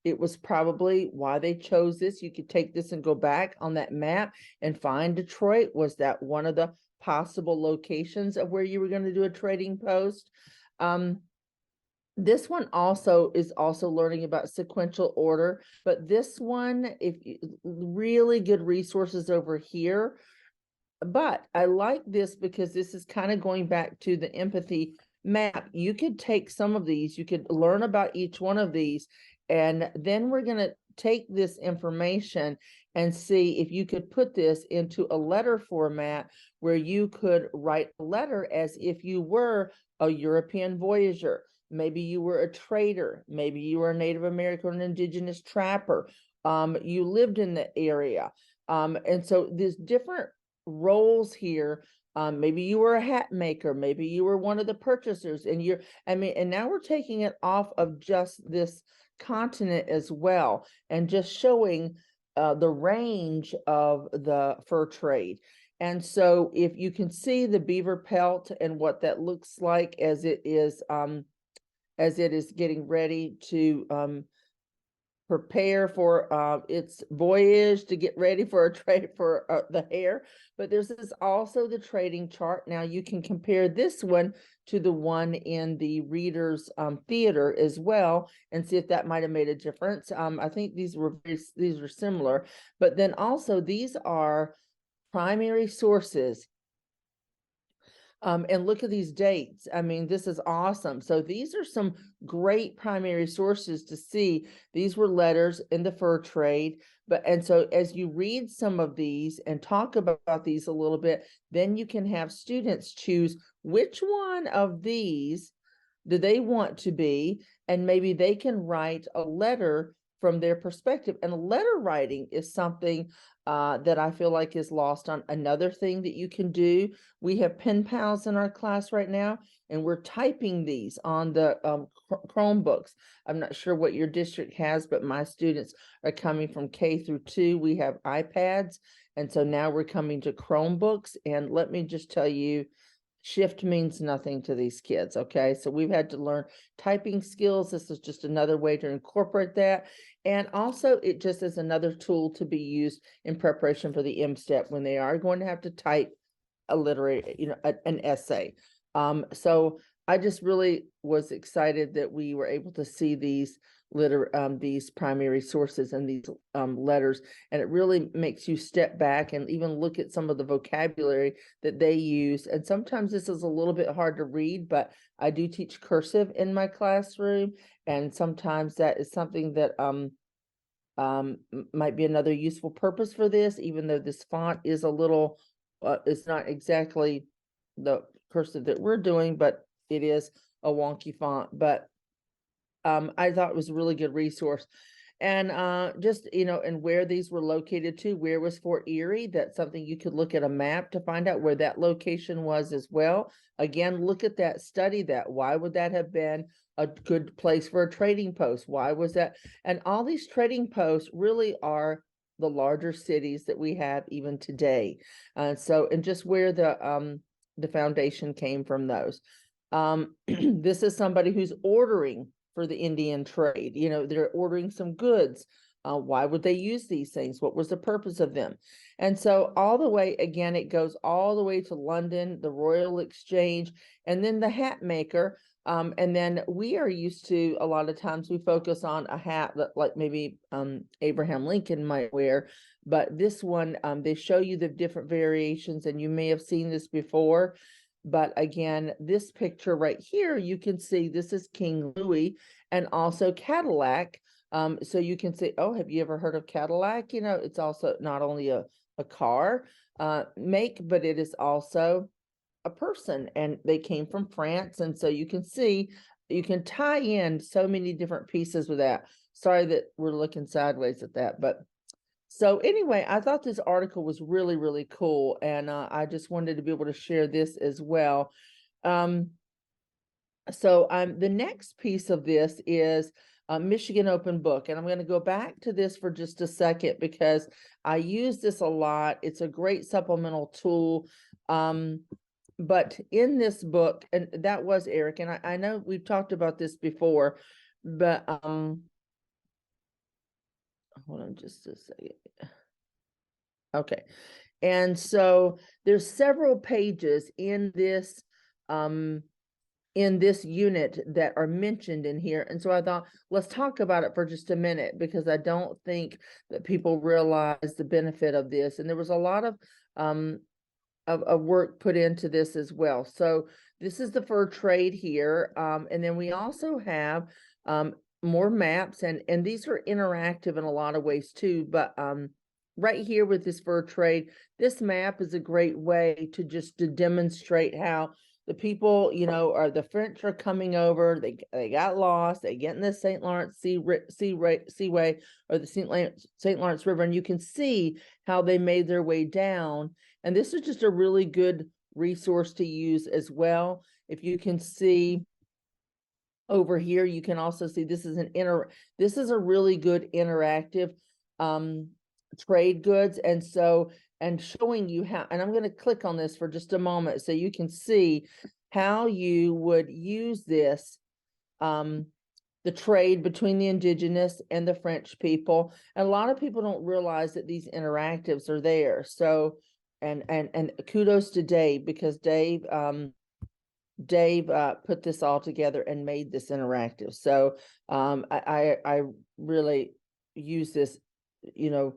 it was probably why they chose this. You could take this and go back on that map and find Detroit. Was that one of the possible locations of where you were going to do a trading post? This one also is also learning about sequential order, but this one, really good resources over here. But I like this because this is kind of going back to the empathy map. You could take some of these, you could learn about each one of these, and then we're going to take this information and see if you could put this into a letter format where you could write a letter as if you were a European voyager. Maybe you were a trader. Maybe you were a Native American or an indigenous trapper. You lived in the area. And so there's different roles here. Maybe you were a hat maker. Maybe you were one of the purchasers, and and now we're taking it off of just this continent as well, and just showing the range of the fur trade. And so if you can see the beaver pelt and what that looks like as it is getting ready to prepare for its voyage, to get ready for a trade for the hair. But there's also the trading chart. Now you can compare this one to the one in the Reader's Theater as well, and see if that might have made a difference. I think these are similar, but then also these are primary sources. And look at these dates. I mean, this is awesome. So these are some great primary sources to see. These were letters in the fur trade. And so as you read some of these and talk about these a little bit, then you can have students choose which one of these do they want to be, and maybe they can write a letter from their perspective. And letter writing is something that I feel like is lost on. Another thing that you can do, we have pen pals in our class right now, and we're typing these on the Chromebooks. I'm not sure what your district has, but my students are coming from K-2. We have iPads, and so now we're coming to Chromebooks. And let me just tell you, shift means nothing to these kids, okay? So we've had to learn typing skills. This is just another way to incorporate that. And also it just is another tool to be used in preparation for the M-Step when they are going to have to type a literary, an essay. So I just really was excited that we were able to see these these primary sources and these letters, and it really makes you step back and even look at some of the vocabulary that they use. And sometimes this is a little bit hard to read, but I do teach cursive in my classroom, and sometimes that is something that might be another useful purpose for this, even though this font is a little it's not exactly the cursive that we're doing, but it is a wonky font. But I thought it was a really good resource. And just, and where these were located to, where was Fort Erie? That's something you could look at a map to find out where that location was as well. Again, look at that, study that. Why would that have been a good place for a trading post? Why was that? And all these trading posts really are the larger cities that we have even today. And just where the foundation came from those. This is somebody who's ordering for the Indian trade. They're ordering some goods Why would they use these things? What was the purpose of them? And so all the way, again, it goes all the way to London, the Royal Exchange, and then the hat maker. And then we are used to, a lot of times we focus on a hat that like maybe Abraham Lincoln might wear, but this one, they show you the different variations, and you may have seen this before. But again, this picture right here, you can see this is King Louis and also Cadillac. So you can say, oh, have you ever heard of Cadillac? You know, it's also not only a car make, but it is also a person, and they came from France. And so you can see, you can tie in so many different pieces with that. Sorry that we're looking sideways at that, but so anyway, I thought this article was really, really cool. And I just wanted to be able to share this as well. The next piece of this is Michigan Open Book. And I'm going to go back to this for just a second because I use this a lot. It's a great supplemental tool. But in this book, and that was Eric, and I know we've talked about this before, but hold on just a second. Okay. And so there's several pages in this unit that are mentioned in here. And so I thought, let's talk about it for just a minute, because I don't think that people realize the benefit of this. And there was a lot of work put into this as well. So this is the fur trade here. And then we also have more maps, and these are interactive in a lot of ways too. But right here with this fur trade, this map is a great way to just to demonstrate how the people, you know, or the French are coming over, they got lost, they get in the St. Lawrence Seaway or the St. Lawrence River, and you can see how they made their way down. And this is just a really good resource to use as well. If you can see over here, you can also see this is this is a really good interactive trade goods. And so, and showing you how, and I'm going to click on this for just a moment so you can see how you would use this, the trade between the indigenous and the French people. And a lot of people don't realize that these interactives are there. So, and kudos to Dave, because Dave put this all together and made this interactive. So I really use this, you know,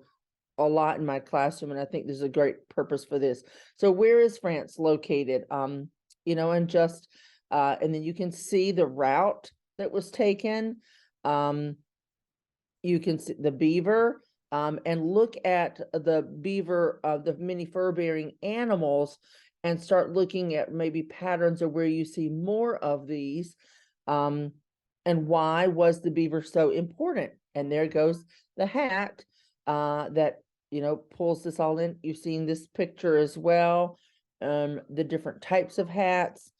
a lot in my classroom, and I think there's a great purpose for this. So where is France located? You know, and just and then you can see the route that was taken. You can see the beaver, and look at the beaver of the many fur-bearing animals, and start looking at maybe patterns of where you see more of these, and why was the beaver so important? And there goes the hat that, you know, pulls this all in. You've seen this picture as well, the different types of hats,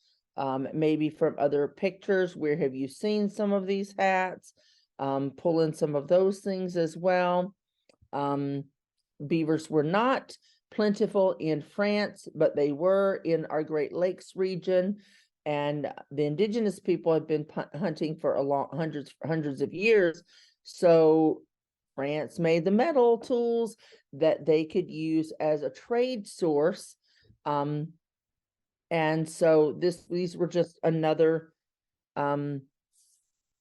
maybe from other pictures. Where have you seen some of these hats? Pull in some of those things as well. Beavers were not plentiful in France, but they were in our Great Lakes region, and the indigenous people have been hunting for hundreds of years. So France made the metal tools that they could use as a trade source. And so these were just another,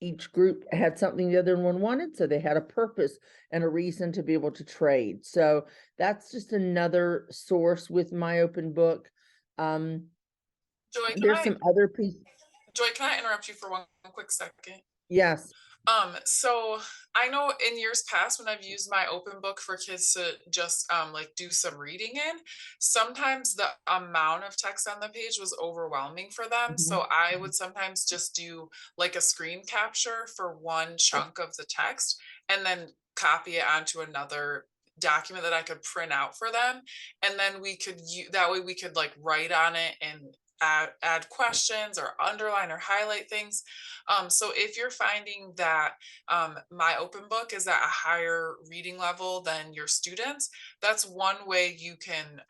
each group had something the other one wanted, so they had a purpose and a reason to be able to trade. So that's just another source with My Open Book. Joy, There's some other pieces. Joy, can I interrupt you for one quick second? Yes. So I know in years past when I've used My Open Book for kids to just like do some reading in, sometimes the amount of text on the page was overwhelming for them. So I would sometimes just do like a screen capture for one chunk of the text and then copy it onto another document that I could print out for them. And then we could that way we could like write on it and add questions or underline or highlight things. So if you're finding that My Open Book is at a higher reading level than your students, that's one way you can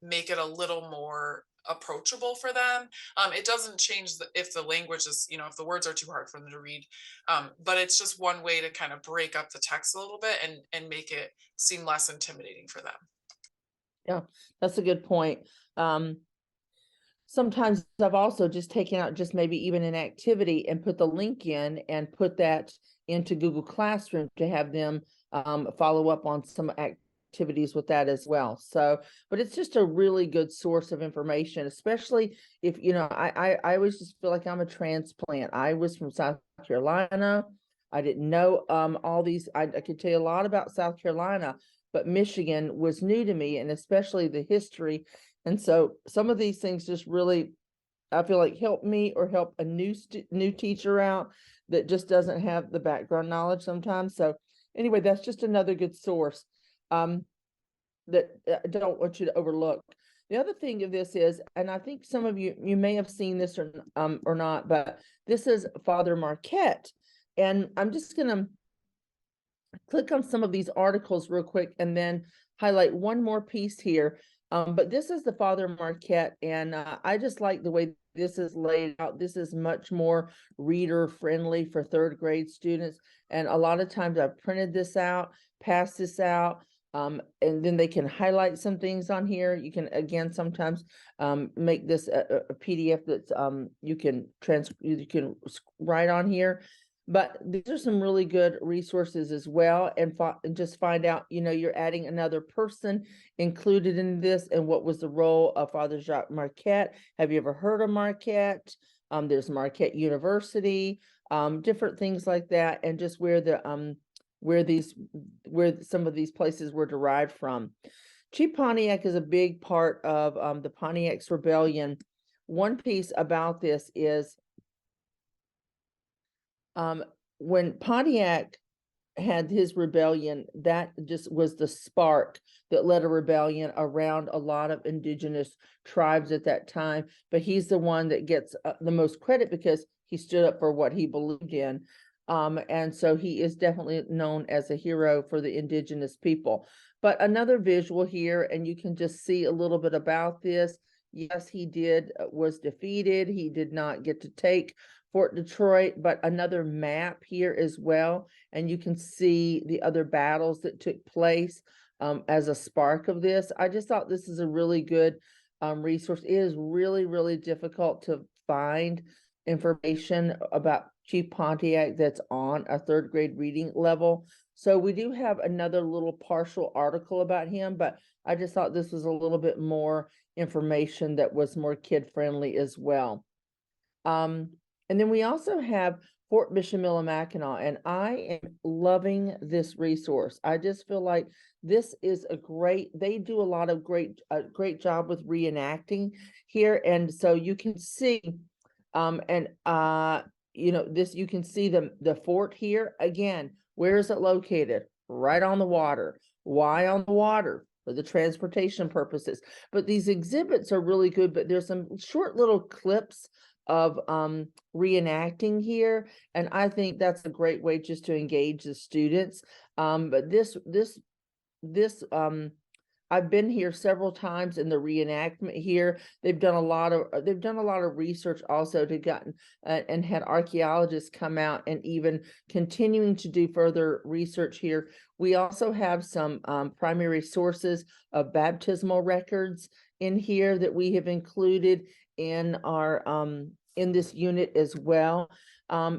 make it a little more approachable for them. It doesn't change if the language is, if the words are too hard for them to read. But it's just one way to kind of break up the text a little bit and make it seem less intimidating for them. Yeah, that's a good point. Sometimes I've also just taken out just maybe even an activity and put the link in and put that into Google Classroom to have them follow up on some activities with that as well. So, but it's just a really good source of information, especially if, I always just feel like I'm a transplant. I was from South Carolina. I didn't know all these, I could tell you a lot about South Carolina, but Michigan was new to me, and especially the history. And so some of these things just really, I feel like, help me or help a new teacher out that just doesn't have the background knowledge sometimes. So anyway, that's just another good source that I don't want you to overlook. The other thing of this is, and I think some of you may have seen this or not, but this is Father Marquette. And I'm just going to click on some of these articles real quick and then highlight one more piece here. But this is the Father Marquette, and I just like the way this is laid out. This is much more reader friendly for third grade students. And a lot of times I've printed this out, passed this out, and then they can highlight some things on here. You can, again, sometimes make this a PDF that's you can write on here. But these are some really good resources as well, and just find out, you're adding another person included in this, and what was the role of Father Jacques Marquette. Have you ever heard of Marquette? There's Marquette University, different things like that, and just where some of these places were derived from. Chief Pontiac is a big part of the Pontiac's Rebellion. One piece about this is when Pontiac had his rebellion, that just was the spark that led a rebellion around a lot of indigenous tribes at that time. But he's the one that gets the most credit because he stood up for what he believed in. And so he is definitely known as a hero for the indigenous people. But another visual here, and you can just see a little bit about this. Yes, he was defeated. He did not get to take Fort Detroit, but another map here as well. And you can see the other battles that took place as a spark of this. I just thought this is a really good resource. It is really, really difficult to find information about Chief Pontiac that's on a third grade reading level. So we do have another little partial article about him, but I just thought this was a little bit more information that was more kid friendly as well. And then we also have Fort Michilimackinac, and I am loving this resource. I just feel like this is they do a lot of great job with reenacting here. And so you can see, you can see the fort here. Again, where is it located? Right on the water. Why on the water? For the transportation purposes. But these exhibits are really good, but there's some short little clips of reenacting here, and I think that's a great way just to engage the students. But this I've been here several times in the reenactment here. They've done a lot of research also to gotten and had archaeologists come out and even continuing to do further research here. We also have some primary sources of baptismal records in here that we have included in our in this unit as well.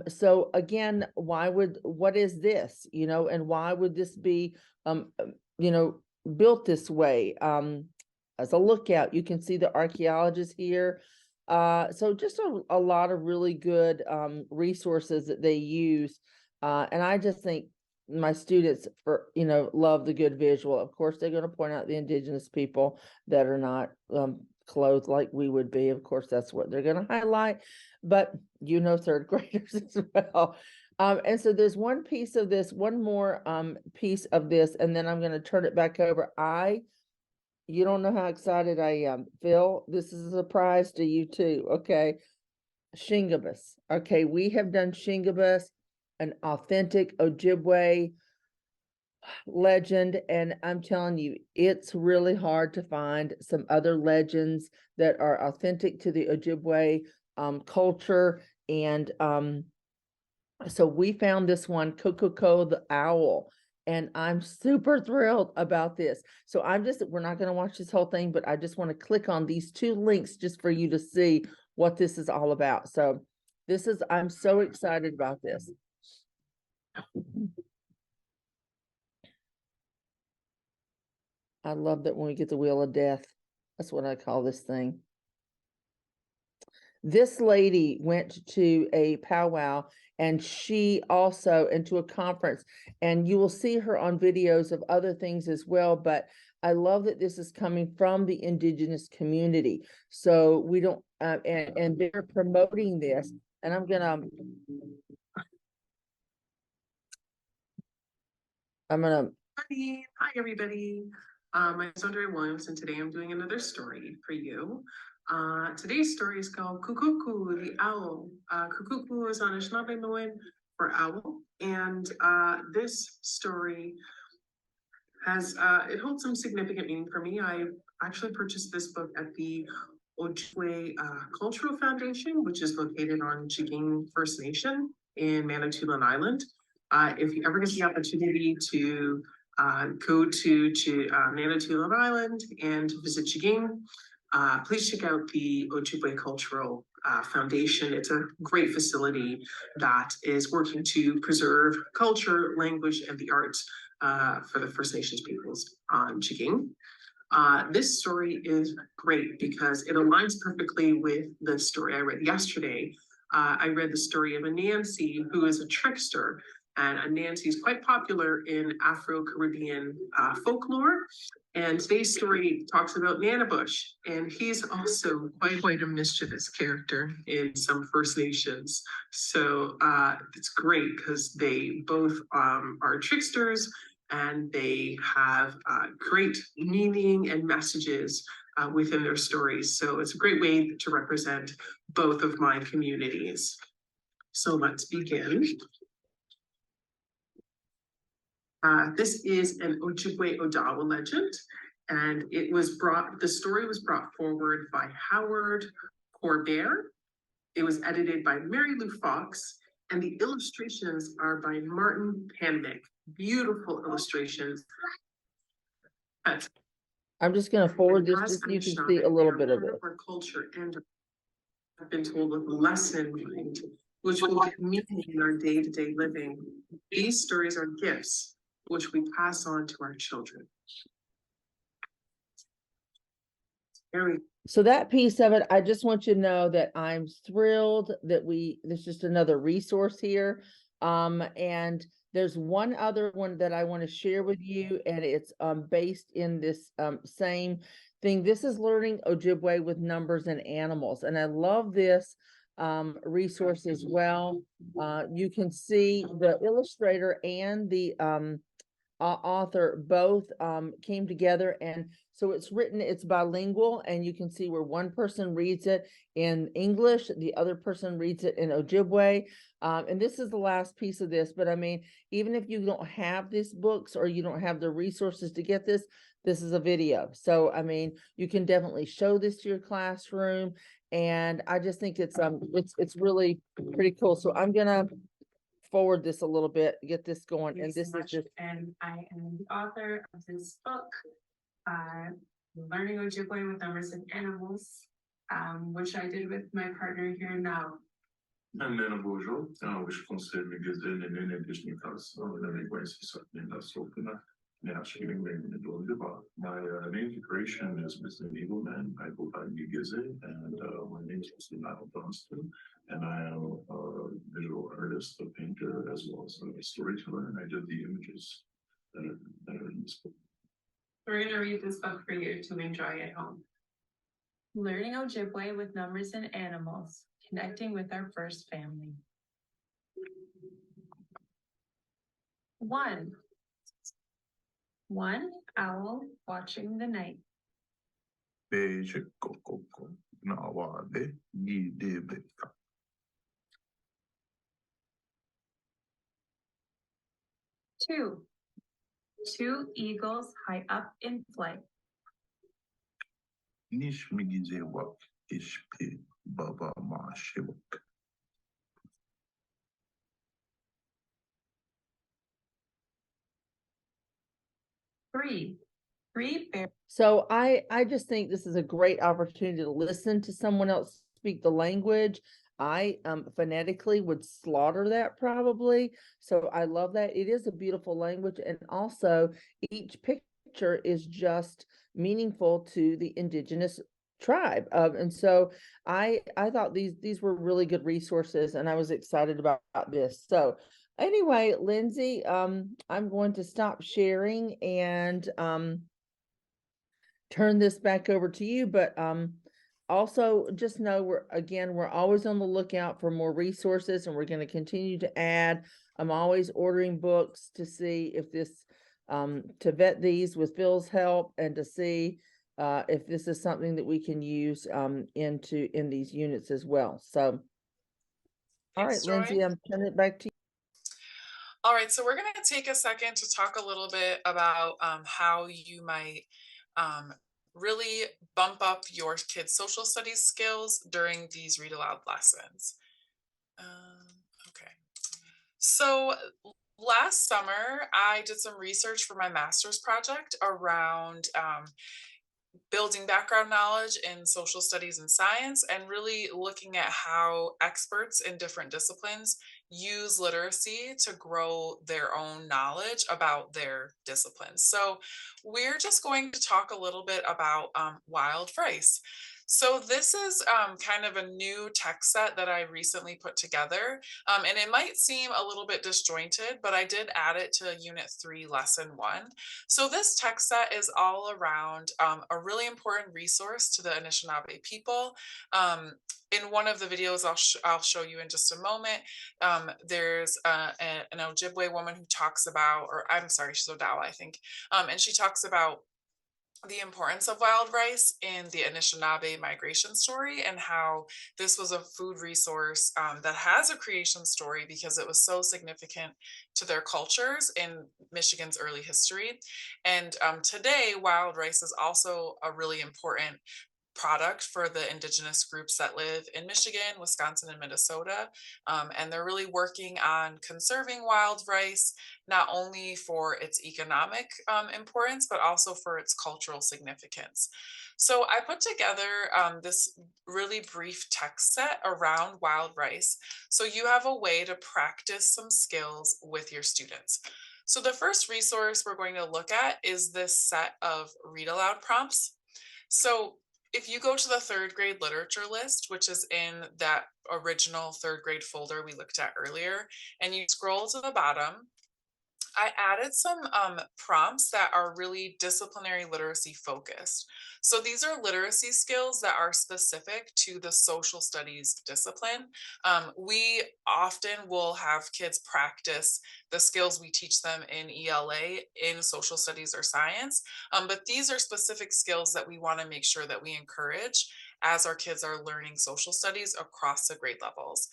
So again, what is this, and why would this be built this way? As a lookout, you can see the archaeologists here. So just a lot of really good resources that they use. And I just think my students love the good visual. Of course, they're going to point out the indigenous people that are not clothed like we would be. Of course, that's what they're going to highlight, but third graders as well. And so there's one more piece of this, and then I'm going to turn it back over. You don't know how excited I am, Phil. This is a surprise to you too. Okay. Shingabis. Okay. We have done Shingabis, an authentic Ojibwe legend, and I'm telling you, it's really hard to find some other legends that are authentic to the Ojibwe culture. And so we found this one, Kokoko the owl, and I'm super thrilled about this. So we're not going to watch this whole thing, but I just want to click on these 2 links just for you to see what this is all about. So I'm so excited about this. I love that when we get the Wheel of Death. That's what I call this thing. This lady went to a powwow, and she also into a conference, and you will see her on videos of other things as well. But I love that this is coming from the indigenous community. So we don't, and they're promoting this, and I'm gonna Hi, everybody. My name is Andrea Williams, and today I'm doing another story for you. Today's story is called Kukuku the Owl. Kukuku is Anishinaabe for owl, and this story it holds some significant meaning for me. I actually purchased this book at the Ojibwe Cultural Foundation, which is located on Jiging First Nation in Manitoulin Island. If you ever get the opportunity to go to Manitoulin Island and visit Jiging, please check out the Ojibwe Cultural Foundation. It's a great facility that is working to preserve culture, language, and the arts for the First Nations peoples on Jiging. This story is great because it aligns perfectly with the story I read yesterday. I read the story of Anansi, who is a trickster, and Anansi is quite popular in Afro-Caribbean folklore. And today's story talks about Nanabush, and he's also quite a mischievous character in some First Nations. So it's great because they both are tricksters, and they have great meaning and messages within their stories. So it's a great way to represent both of my communities. So let's begin. This is an Ojibwe Odawa legend, and the story was brought forward by Howard Corbett. It was edited by Mary Lou Fox, and the illustrations are by Martin Pandick. Beautiful illustrations. I'm just going to forward this just so you can see a little bit of it. Our culture, and I've been told with a lesson mind, which will get meaning in our day-to-day living. These stories are gifts which we pass on to our children. So that piece of it, I just want you to know that I'm thrilled that there's just another resource here. And there's one other one that I want to share with you, and it's based in this same thing. This is Learning Ojibwe with Numbers and Animals, and I love this resource as well. You can see the illustrator and the author both came together, and so it's bilingual, and you can see where one person reads it in English, the other person reads it in Ojibwe. And this is the last piece of this, but I mean, even if you don't have these books or you don't have the resources to get this is a video. So I mean, you can definitely show this to your classroom, and I just think it's really pretty cool. So I'm gonna forward this a little bit, get this going. And this is just, and I am the author of this book, Learning Ojibwe with Numbers and Animals, which I did with my partner here now. I'm Nana Bojo, which consider me as an additional class, my name decoration is Mr. Eagleman. I go by Gize, and my name is Mr. Niall Johnston, and I am a visual artist, a painter, as well as a storyteller, and I did the images that are in this book. We're going to read this book for you to enjoy at home. Learning Ojibwe with Numbers and Animals, Connecting with Our First Family. 1. One owl watching the night. 2. Two eagles high up in flight. Nish Migizewak Ishpi Baba Ma Shivak. Three bears. So I just think this is a great opportunity to listen to someone else speak the language. I phonetically would slaughter that probably. So I love that. It is a beautiful language, and also each picture is just meaningful to the indigenous tribe. And so I thought these were really good resources, and I was excited about this. So anyway, Lindsay, I'm going to stop sharing and turn this back over to you, but also just know we're always on the lookout for more resources, and we're going to continue to add. I'm always ordering books to see if this to vet these with Phil's help, and to see if this is something that we can use in these units as well. So all right, Thanks, Joy. Lindsay, I'm turning it back to you. All right, so we're going to take a second to talk a little bit about how you might really bump up your kids' social studies skills during these read aloud lessons. Okay, so last summer I did some research for my master's project around building background knowledge in social studies and science, and really looking at how experts in different disciplines use literacy to grow their own knowledge about their disciplines. So we're just going to talk a little bit about wild rice. So this is kind of a new text set that I recently put together, and it might seem a little bit disjointed, but I did add it to Unit 3, Lesson 1. So this text set is all around a really important resource to the Anishinaabe people. In one of the videos I'll show you in just a moment, there's an Ojibwe woman who talks about, or I'm sorry, she's Odawa, I think, and she talks about the importance of wild rice in the Anishinaabe migration story, and how this was a food resource that has a creation story because it was so significant to their cultures in Michigan's early history. And today, wild rice is also a really important product for the indigenous groups that live in Michigan, Wisconsin, and Minnesota. And they're really working on conserving wild rice, not only for its economic importance, but also for its cultural significance. So I put together this really brief text set around wild rice, so you have a way to practice some skills with your students. So the first resource we're going to look at is this set of read aloud prompts. So if you go to the third grade literature list, which is in that original third grade folder we looked at earlier, and you scroll to the bottom, I added some prompts that are really disciplinary literacy focused. So these are literacy skills that are specific to the social studies discipline. We often will have kids practice the skills we teach them in ELA in social studies or science, but these are specific skills that we want to make sure that we encourage as our kids are learning social studies across the grade levels.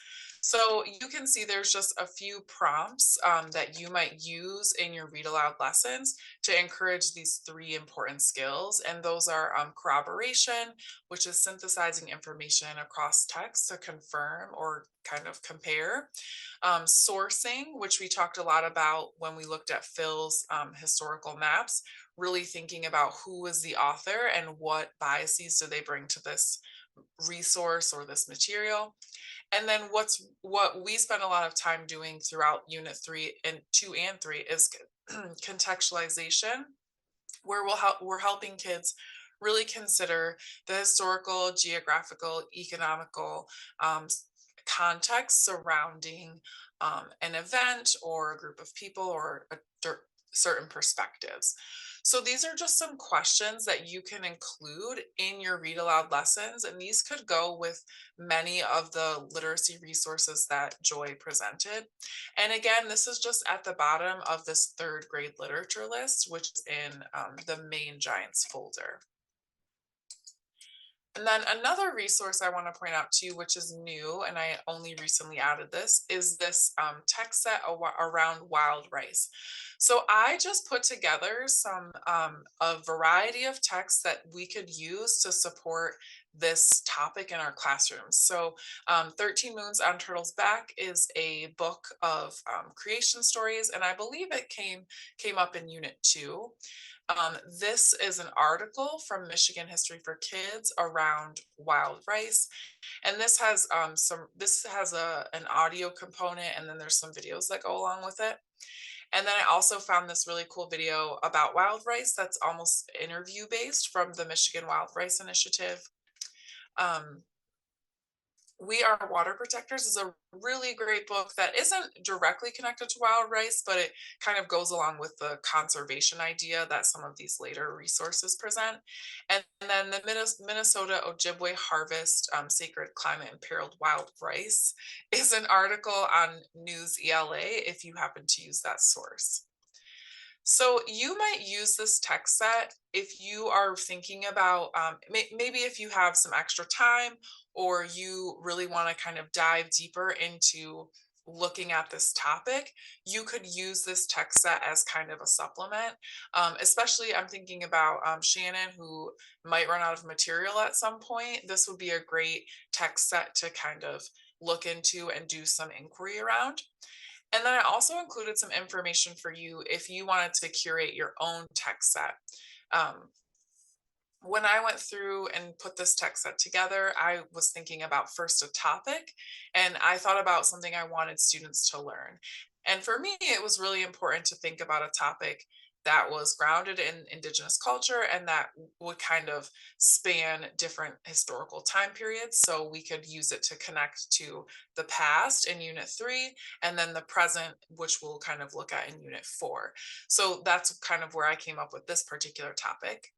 So you can see there's just a few prompts that you might use in your read aloud lessons to encourage these three important skills. And those are corroboration, which is synthesizing information across text to confirm or kind of compare. Sourcing, which we talked a lot about when we looked at Phil's historical maps, really thinking about who is the author and what biases do they bring to this resource or this material. And then what we spend a lot of time doing throughout Unit 2 and 3 is contextualization, where we're helping kids really consider the historical, geographical, economical context surrounding an event or a group of people or certain perspectives. So these are just some questions that you can include in your read aloud lessons, and these could go with many of the literacy resources that Joy presented. And again, this is just at the bottom of this third grade literature list, which is in the main Giants folder. And then another resource I want to point out to you, which is new, and I only recently added this, is this text set around wild rice. So I just put together a variety of texts that we could use to support this topic in our classrooms. So 13 Moons on Turtle's Back is a book of creation stories, and I believe it came up in Unit 2. This is an article from Michigan History for Kids around wild rice, and this has an audio component, and then there's some videos that go along with it. And then I also found this really cool video about wild rice that's almost interview based from the Michigan Wild Rice Initiative. We Are Water Protectors is a really great book that isn't directly connected to wild rice, but it kind of goes along with the conservation idea that some of these later resources present. And then the Minnesota Ojibwe Harvest, Sacred Climate Imperiled Wild Rice is an article on News ELA if you happen to use that source. So you might use this text set if you are thinking about, maybe if you have some extra time or you really want to kind of dive deeper into looking at this topic, you could use this text set as kind of a supplement. Especially I'm thinking about Shannon, who might run out of material at some point. This would be a great text set to kind of look into and do some inquiry around. And then I also included some information for you if you wanted to curate your own text set. When I went through and put this text set together, I was thinking about first a topic, and I thought about something I wanted students to learn. And for me, it was really important to think about a topic that was grounded in Indigenous culture and that would kind of span different historical time periods. So we could use it to connect to the past in Unit 3 and then the present, which we'll kind of look at in Unit 4. So that's kind of where I came up with this particular topic.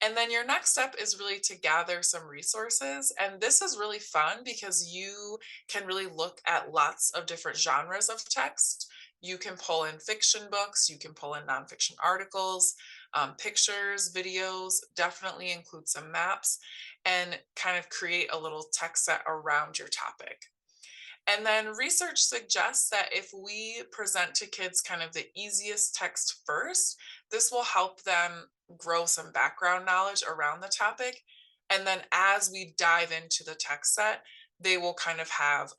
And then your next step is really to gather some resources. And this is really fun because you can really look at lots of different genres of text. You can pull in fiction books, you can pull in nonfiction articles, pictures, videos, definitely include some maps, and kind of create a little text set around your topic. And then research suggests that if we present to kids kind of the easiest text first, this will help them grow some background knowledge around the topic. And then as we dive into the text set, they will kind of have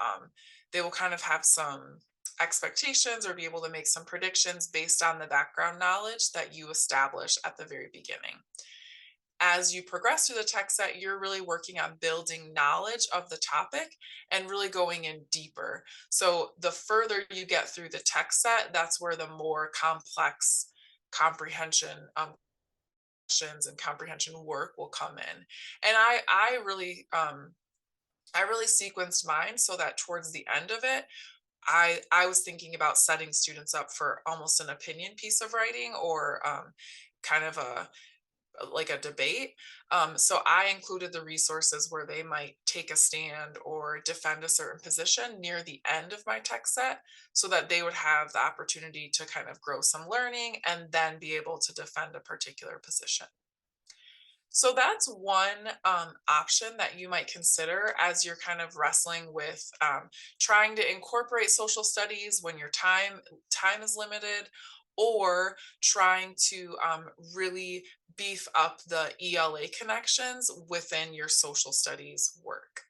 some expectations or be able to make some predictions based on the background knowledge that you establish at the very beginning. As you progress through the text set, you're really working on building knowledge of the topic and really going in deeper. So the further you get through the text set, that's where the more complex comprehension questions and comprehension work will come in. And I really sequenced mine so that towards the end of it, I was thinking about setting students up for almost an opinion piece of writing or kind of a debate. So I included the resources where they might take a stand or defend a certain position near the end of my text set so that they would have the opportunity to kind of grow some learning and then be able to defend a particular position. So that's one option that you might consider as you're kind of wrestling with trying to incorporate social studies when your time is limited, or trying to really beef up the ELA connections within your social studies work.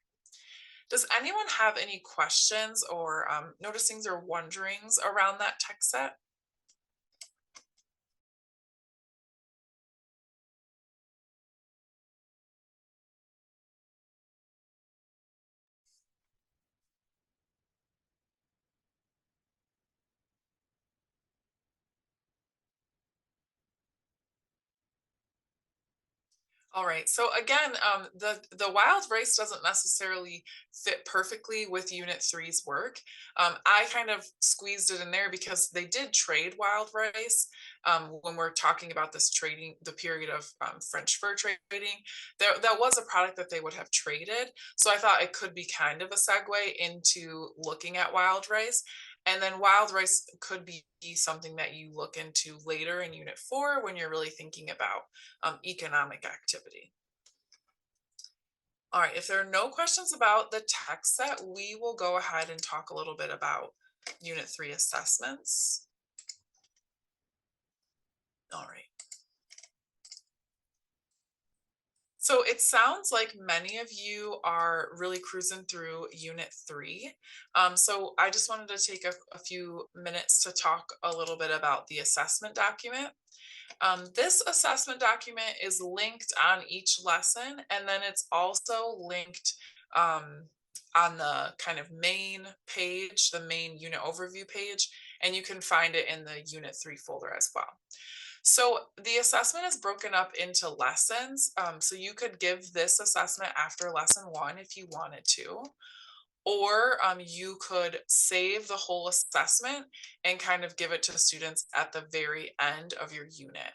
Does anyone have any questions or noticings or wonderings around that text set? All right. So again, the wild rice doesn't necessarily fit perfectly with Unit 3's work. I kind of squeezed it in there because they did trade wild rice. When we're talking about this trading, the period of French fur trading, that was a product that they would have traded. So I thought it could be kind of a segue into looking at wild rice. And then wild rice could be something that you look into later in Unit 4 when you're really thinking about economic activity. All right, if there are no questions about the text set, we will go ahead and talk a little bit about Unit 3 assessments. All right. So it sounds like many of you are really cruising through Unit 3. So I just wanted to take a few minutes to talk a little bit about the assessment document. This assessment document is linked on each lesson, and then it's also linked on the kind of main page, the main unit overview page, and you can find it in the Unit 3 folder as well. So the assessment is broken up into lessons. So you could give this assessment after lesson 1 if you wanted to, or you could save the whole assessment and kind of give it to students at the very end of your unit.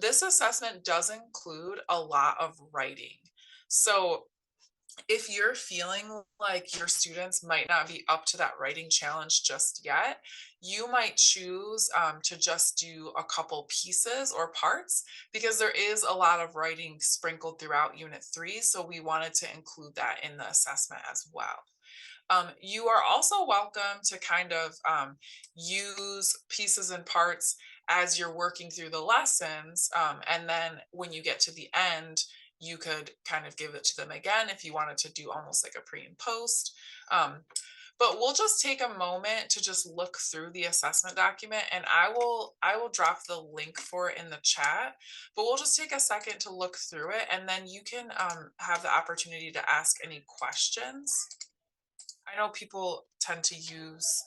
This assessment does include a lot of writing. So if you're feeling like your students might not be up to that writing challenge just yet, you might choose to just do a couple pieces or parts, because there is a lot of writing sprinkled throughout Unit 3. So we wanted to include that in the assessment as well. You are also welcome to kind of use pieces and parts as you're working through the lessons. And then when you get to the end, you could kind of give it to them again if you wanted to do almost like a pre and post. But we'll just take a moment to just look through the assessment document, and I will drop the link for it in the chat, but we'll just take a second to look through it, and then you can have the opportunity to ask any questions. I know people tend to use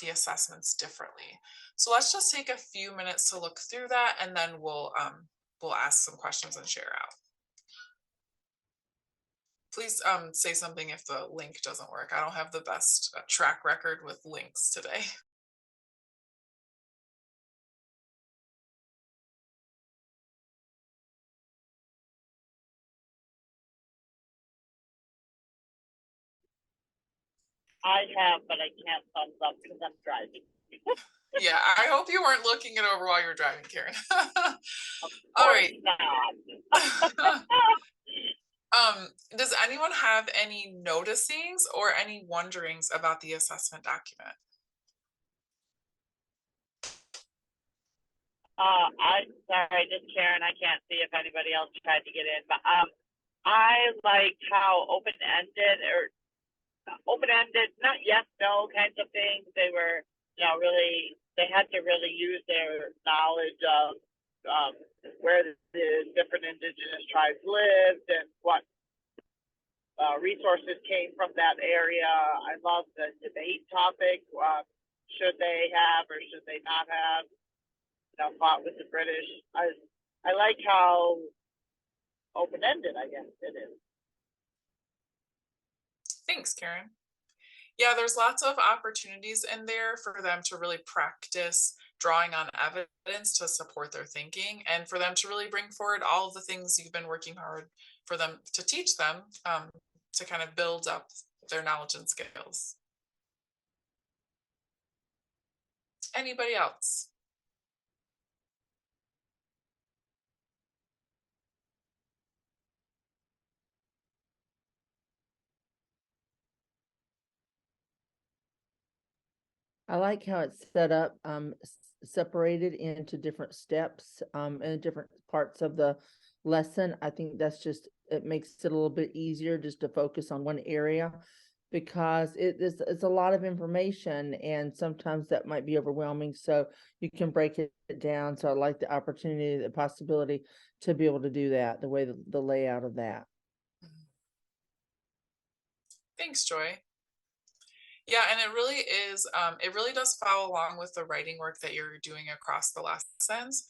the assessments differently. So let's just take a few minutes to look through that, and then we'll ask some questions and share out. Please say something if the link doesn't work. I don't have the best track record with links today. I have, but I can't thumbs up because I'm driving. Yeah, I hope you weren't looking it over while you were driving, Karen. All right. Does anyone have any noticings or any wonderings about the assessment document? I'm sorry, just Karen. I can't see if anybody else tried to get in, but I like how open-ended, not yes, no kinds of things. They were, really, they had to really use their knowledge of where the different indigenous tribes lived and what resources came from that area. I love the debate topic. Should they have or should they not have, fought with the British? I like how open-ended, I guess it is. Thanks, Karen. Yeah, there's lots of opportunities in there for them to really practice drawing on evidence to support their thinking, and for them to really bring forward all of the things you've been working hard for them to teach them, to kind of build up their knowledge and skills. Anybody else? I like how it's set up, separated into different steps, and different parts of the lesson. I think that's just, it makes it a little bit easier just to focus on one area, because it's a lot of information and sometimes that might be overwhelming. So you can break it down. So I like the opportunity, the possibility to be able to do that, the way the layout of that. Thanks, Joy. Yeah, and it really is, it really does follow along with the writing work that you're doing across the lessons.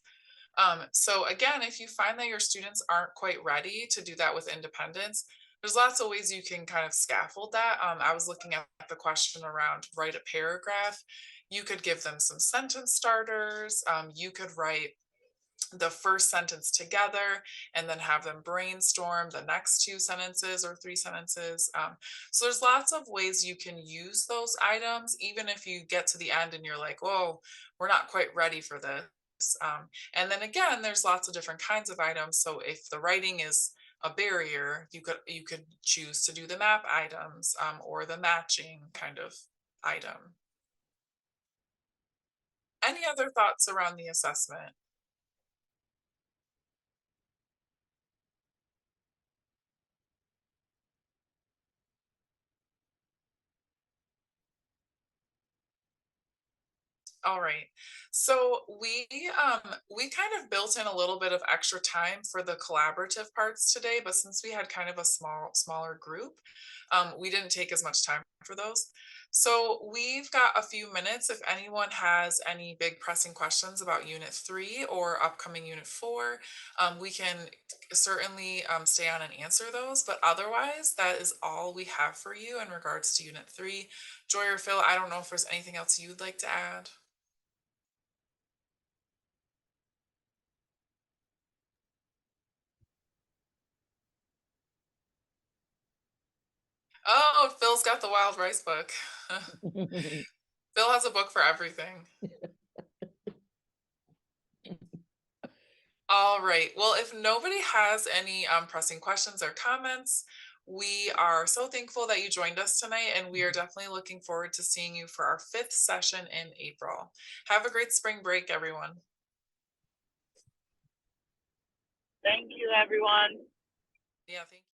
So again, if you find that your students aren't quite ready to do that with independence, there's lots of ways you can kind of scaffold that. I was looking at the question around write a paragraph. You could give them some sentence starters. You could write the first sentence together and then have them brainstorm the next 2 sentences or 3 sentences. So there's lots of ways you can use those items, even if you get to the end and you're like, whoa, we're not quite ready for this. And then again, there's lots of different kinds of items. So if the writing is a barrier, you could choose to do the map items or the matching kind of item. Any other thoughts around the assessment? All right. So we kind of built in a little bit of extra time for the collaborative parts today, but since we had kind of a smaller group, we didn't take as much time for those. So we've got a few minutes if anyone has any big pressing questions about Unit 3 or upcoming Unit 4. We can certainly stay on and answer those, but otherwise that is all we have for you in regards to Unit 3. Joy or Phil, I don't know if there's anything else you'd like to add. Oh, Phil's got the Wild Rice book. Phil has a book for everything. All right. Well, if nobody has any pressing questions or comments, we are so thankful that you joined us tonight, and we are definitely looking forward to seeing you for our 5th session in April. Have a great spring break, everyone. Thank you, everyone. Yeah, thank you.